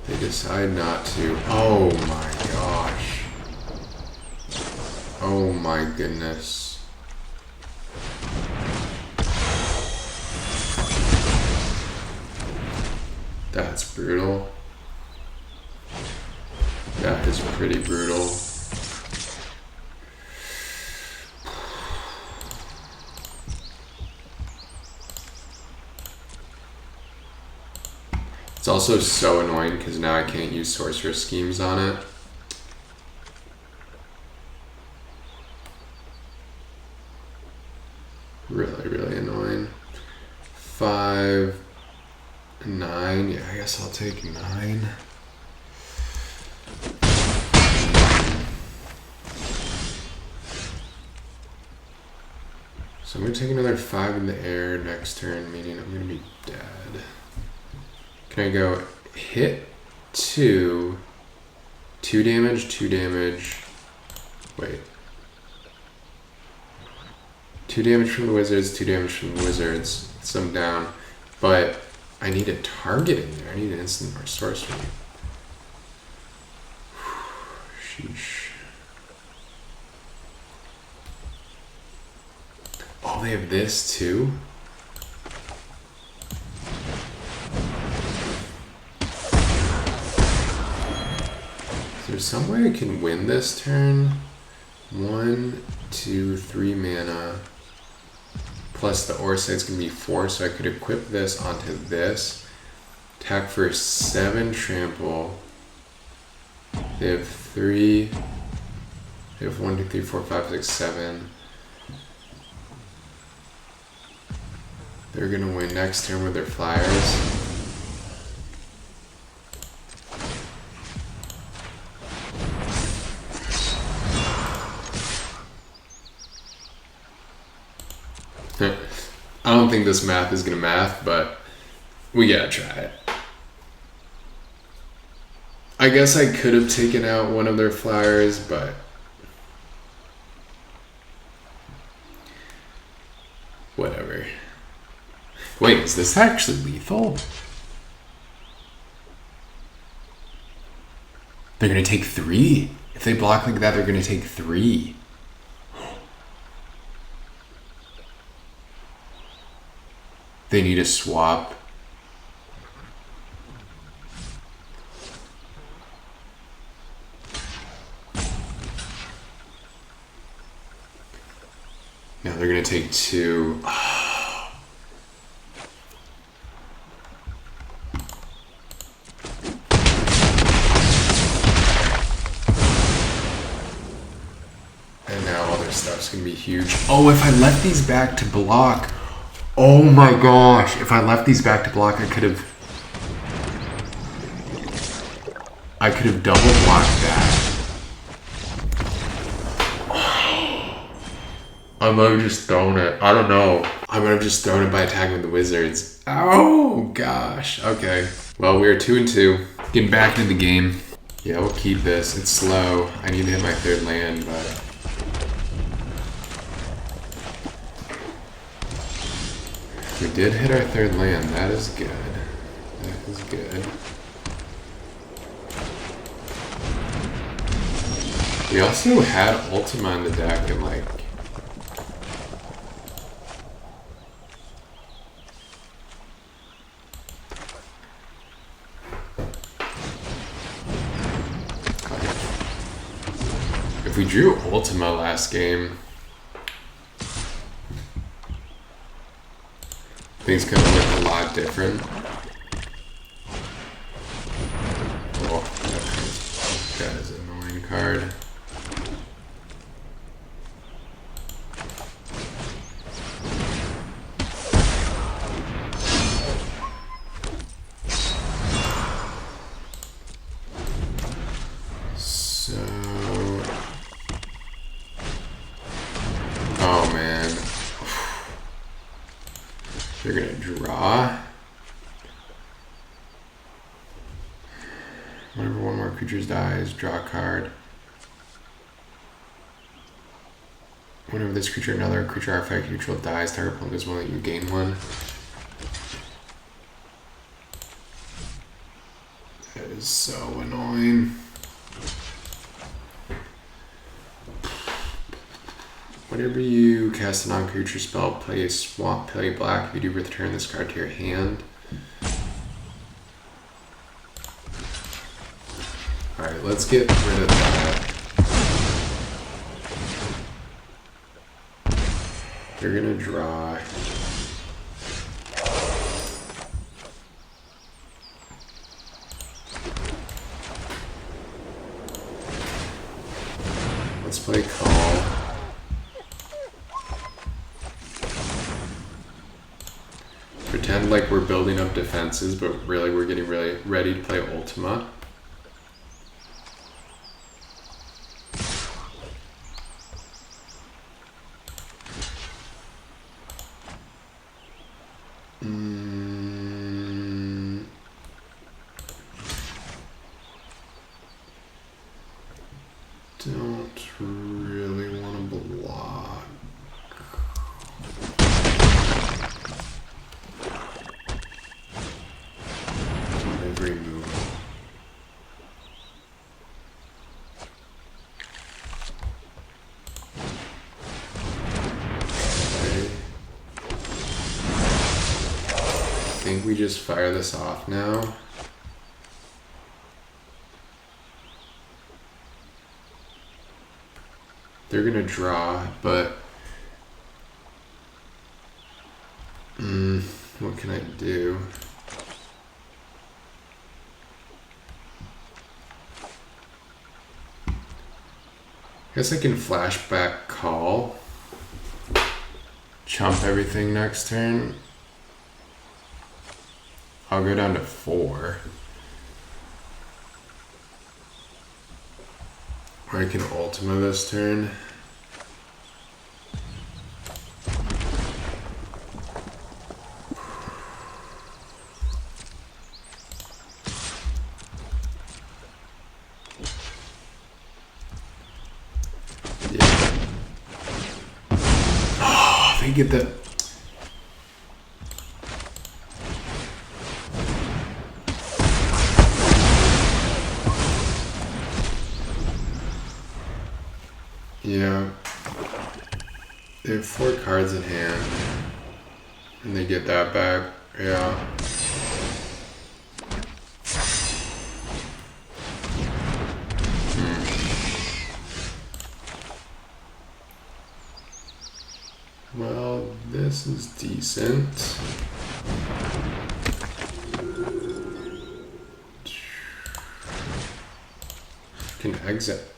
They decide not to. Oh my gosh. Oh my goodness. That's brutal. That is pretty brutal. It's also so annoying because now I can't use Sorceress Schemes on it. Really, really annoying. 5, 9. Yeah, I guess I'll take 9. So I'm going to take another 5 in the air next turn, meaning I'm going to be dead. Can I go hit 2, 2 damage, 2 damage, wait. 2 damage from the wizards, 2 damage from the wizards. Some down. But I need a target in there. I need an instant or sorcery. Sheesh. Oh, they have this too? Is there some way I can win this turn? 1, 2, 3 mana. Plus the ore sight's gonna be 4, so I could equip this onto this. Attack for 7 trample. They have 3. They have 1, 2, 3, 4, 5, 6, 7. They're gonna win next turn with their flyers. I don't think this math is gonna math, but we gotta try it. I guess I could have taken out one of their flyers, but whatever. Wait, is this actually lethal? They're gonna take 3. If they block like that, they're gonna take 3. They need a swap. No, they're gonna take 2. And now all their stuff's gonna be huge. Oh, if I left these back to block. Oh my gosh, if I left these back to block, I could have double blocked that. I might have just thrown it. I don't know. I might have just thrown it by attacking with the wizards. Oh gosh. Okay. Well, we're 2-2. Getting back into the game. Yeah, we'll keep this. It's slow. I need to hit my 3rd land, but we did hit our 3rd land. That is good. That is good. We also had Ultima in the deck and like... If we drew Ultima last game, things could have looked a lot different. Oh, that is an annoying card. So... Oh man. They're gonna draw. Whenever one more creature dies, draw a card. Whenever this creature or another creature artifact you control dies, target opponent is one that you gain 1. That is so annoying. Whenever you cast a non-creature spell, play a swamp, play black. If you do, return this card to your hand. Alright, let's get rid of that. They're gonna draw. Let's play call. Pretend like we're building up defenses, but really we're getting really ready to play Ultima. Don't really want to block. think we just fire this off now. They're gonna draw, but what can I do? I guess I can flashback call. Chump everything next turn. I'll go down to 4. Or I can Ultima this turn. Yeah. Oh, they get that. Yeah, they have 4 cards in hand, and they get that back. Yeah. Well, this is decent. Can exit.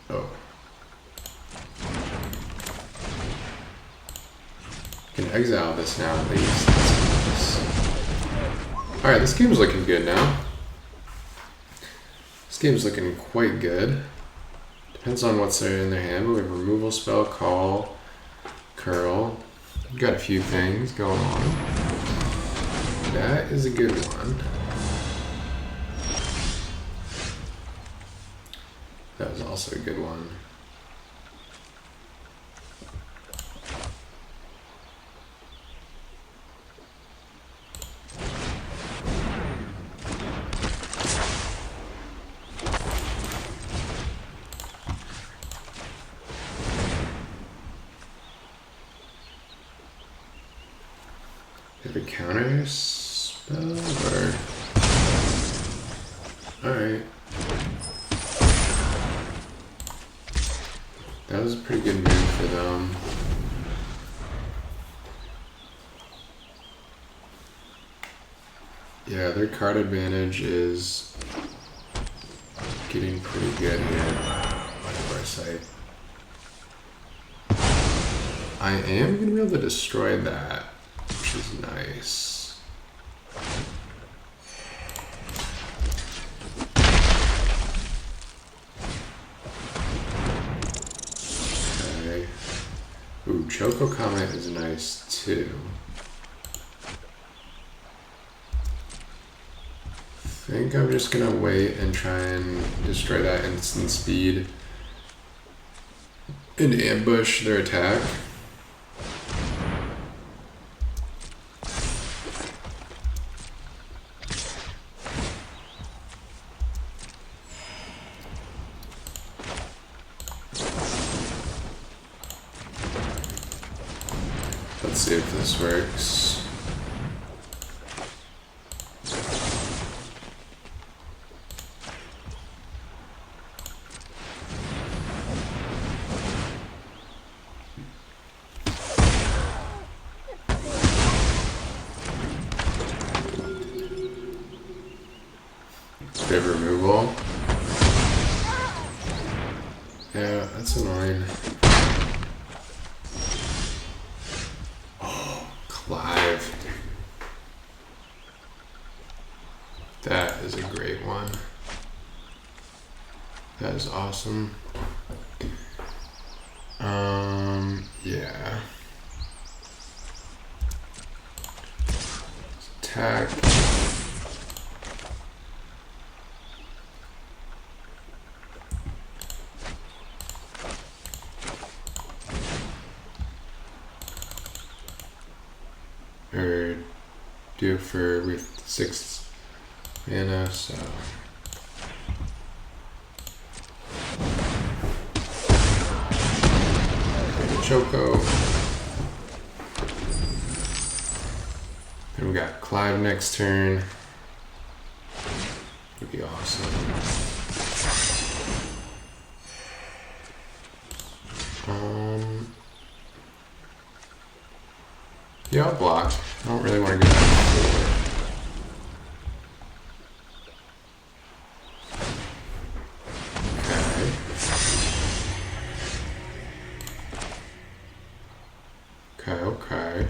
Oh. Can exile this now at least. Alright, this game's looking good now. This game's looking quite good. Depends on what's in their hand, but we have removal spell, call, curl. We've got a few things going on. That is a good one. That was also a good one. Have a counter spell or? Alright. That was a pretty good move for them. Yeah, their card advantage is getting pretty good here. Foresight. I am going to be able to destroy that, which is nice. Okay. Ooh, Choco Comet is nice too. I think I'm just gonna wait and try and destroy that instant speed and ambush their attack. Let's see if this works. Bit of removal. Yeah, that's annoying. Oh, Clive. That is a great one. That is awesome. Yeah. Attack. Or do it for with 6 mana, so Choco. Then we got Clive next turn. Would be awesome. Yeah, I'll block. I don't really want to go down. Okay.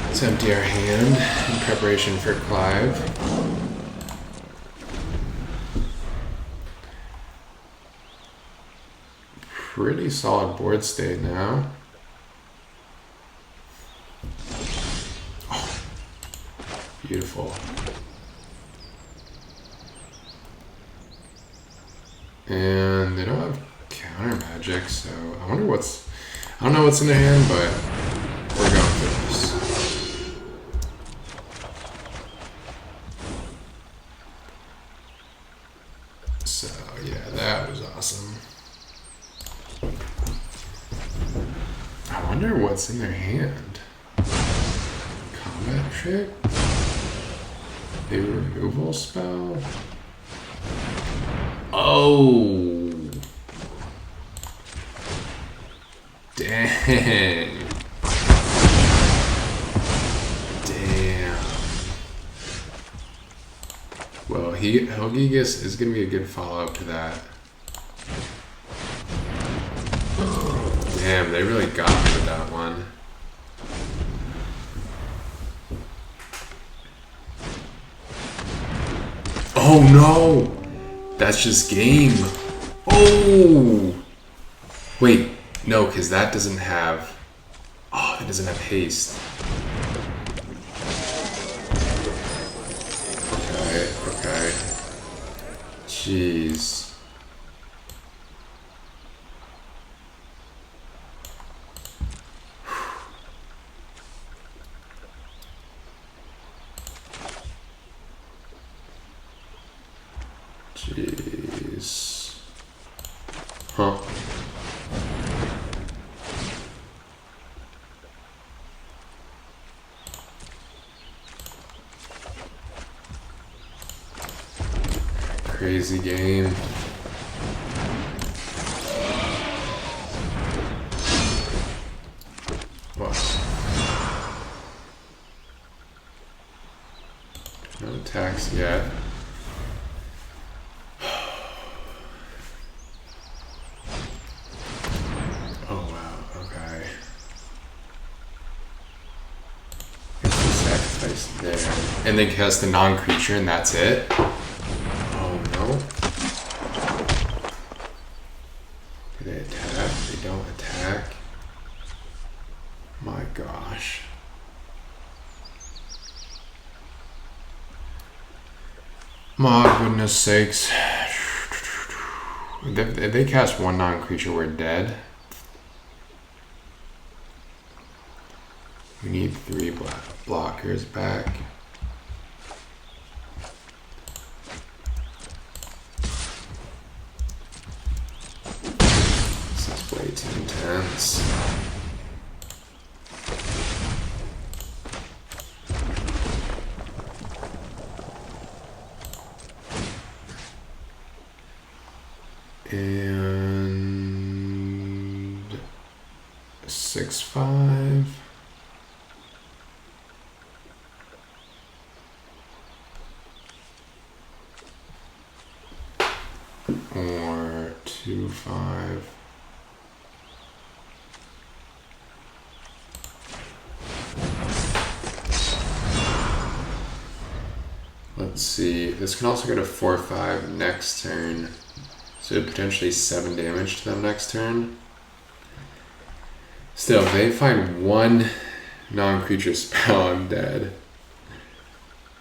Let's empty our hand in preparation for Clive. Pretty solid board state now. Oh, beautiful. And they don't have counter magic, so I wonder what's... I don't know what's in their hand, but we're going for this. So, yeah, that was awesome. I wonder what's in their hand. Combat trick? A removal spell? Oh! Dang. Damn. Well, Helgigus is going to be a good follow-up to that. Damn, they really got me with that one. Oh no! That's just game. Oh! Wait, no, because that doesn't have... Oh, that doesn't have haste. Okay. Jeez. Jeez. Huh. Crazy game. What? No attacks yet. Oh wow, okay. Sacrifice there. And then cast the non-creature and that's it? Oh no. Do they attack? They don't attack. My gosh. My goodness sakes. If they cast one non-creature, we're dead. We need 3 blockers back. This is way too intense. And 6/5. Or 2/5. Let's see. This can also go to 4/5 next turn. So potentially 7 damage to them next turn. Still, if they find one non-creature spell, I'm dead.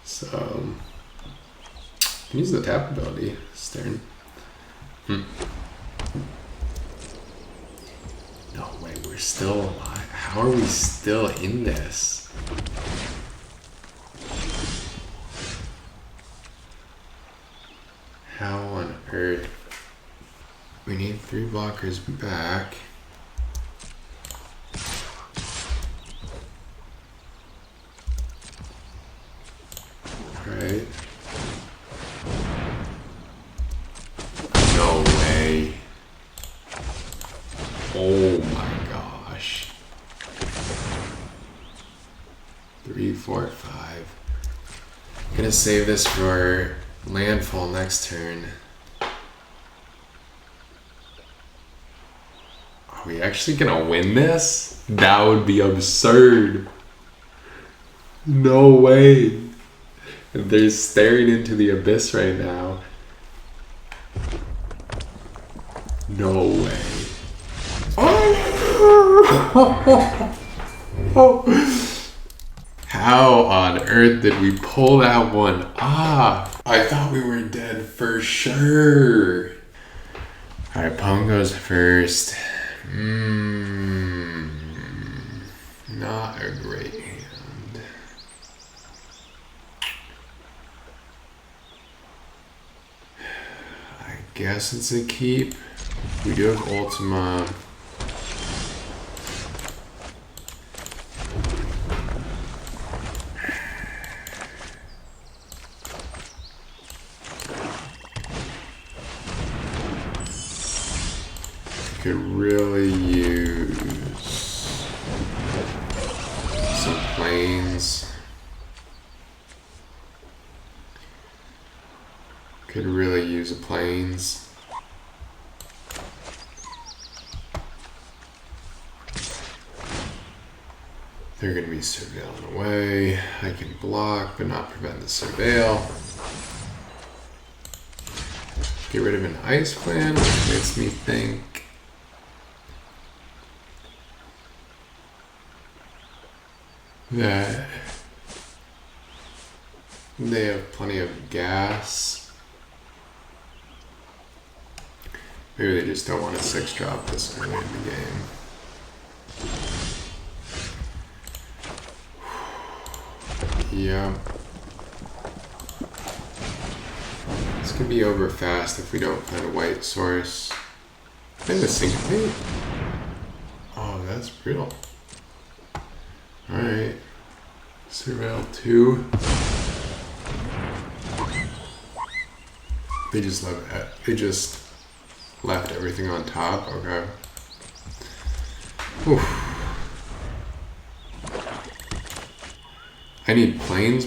So, I can use the tap ability this turn. No way, we're still alive. How are we still in this? How on earth? We need 3 blockers back. Okay. No way. Oh my gosh. 3, 4, 5. I'm gonna save this for landfall next turn. Are we actually gonna win this? That would be absurd. No way. They're staring into the abyss right now. No way. Oh! How on earth did we pull that one off? I thought we were dead for sure. Alright, Pong goes first. Not a great hand. I guess it's a keep. We do have Ultima. Could really use some planes. Could really use a planes. They're going to be surveilling away. I can block but not prevent the surveil. Get rid of an ice plan, which makes me think that they have plenty of gas. Maybe they just don't want a 6-drop this early in the game. Yeah. This could be over fast if we don't find a white source. And the syncopate. Oh, that's brutal. Alright. Surveil 2. They just left everything on top. Okay. Oof. I need planes.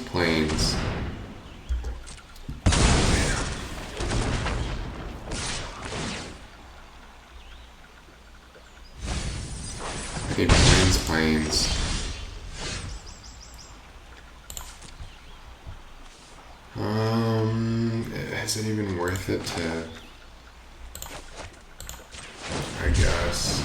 I need planes. Is it even worth it to, I guess.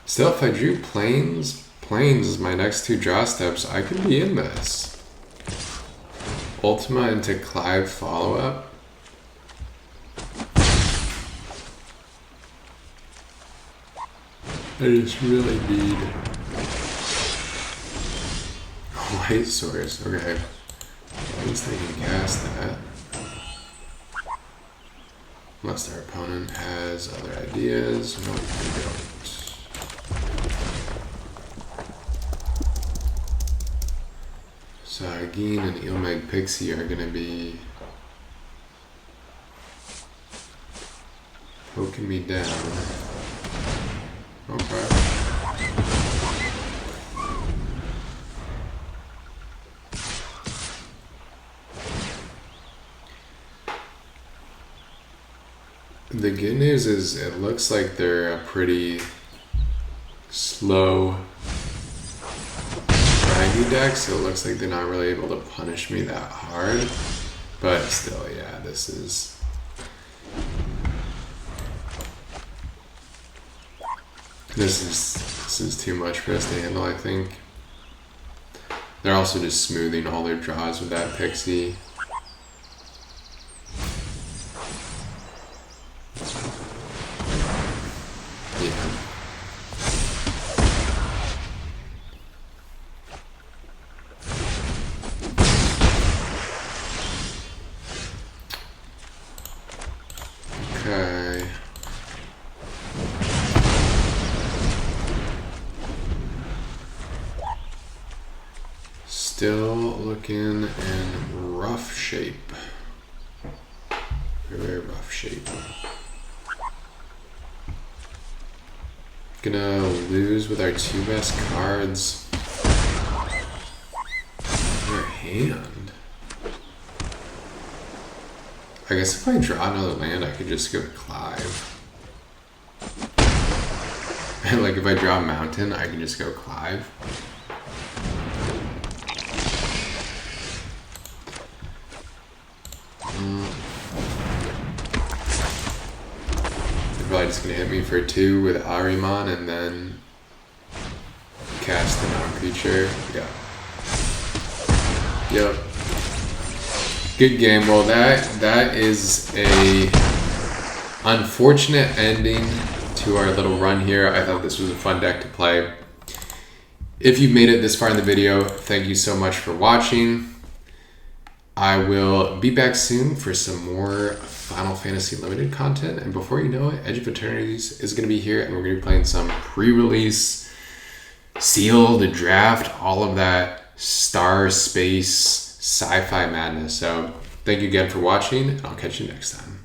Still, if I drew planes as my next 2 draw steps, I could be in this. Ultima into Clive follow-up. I just really need a light source. Okay. At least I can cast that. Unless our opponent has other ideas. No, they don't. So Agin and Ilmeg Pixie are going to be poking me down. Okay. The good news is it looks like they're a pretty slow draggy deck, so it looks like they're not really able to punish me that hard. But still, yeah, this is too much for us to handle, I think. They're also just smoothing all their draws with that Pixie. Yeah. Okay. Still looking in rough shape. Very, very rough shape. Gonna lose with our 2 best cards. Our hand. I guess if I draw another land, I could just go to Clive. Like if I draw a mountain, I can just go Clive. They're probably just gonna hit me for 2 with Ahriman and then cast the non-creature. Yeah. Yep. Good game. Well, that is a unfortunate ending to our little run here. I thought this was a fun deck to play. If you've made it this far in the video, thank you so much for watching. I will be back soon for some more Final Fantasy Limited content. And before you know it, Edge of Eternities is going to be here, and we're going to be playing some pre-release, sealed, draft, all of that star, space, sci-fi madness. So thank you again for watching, and I'll catch you next time.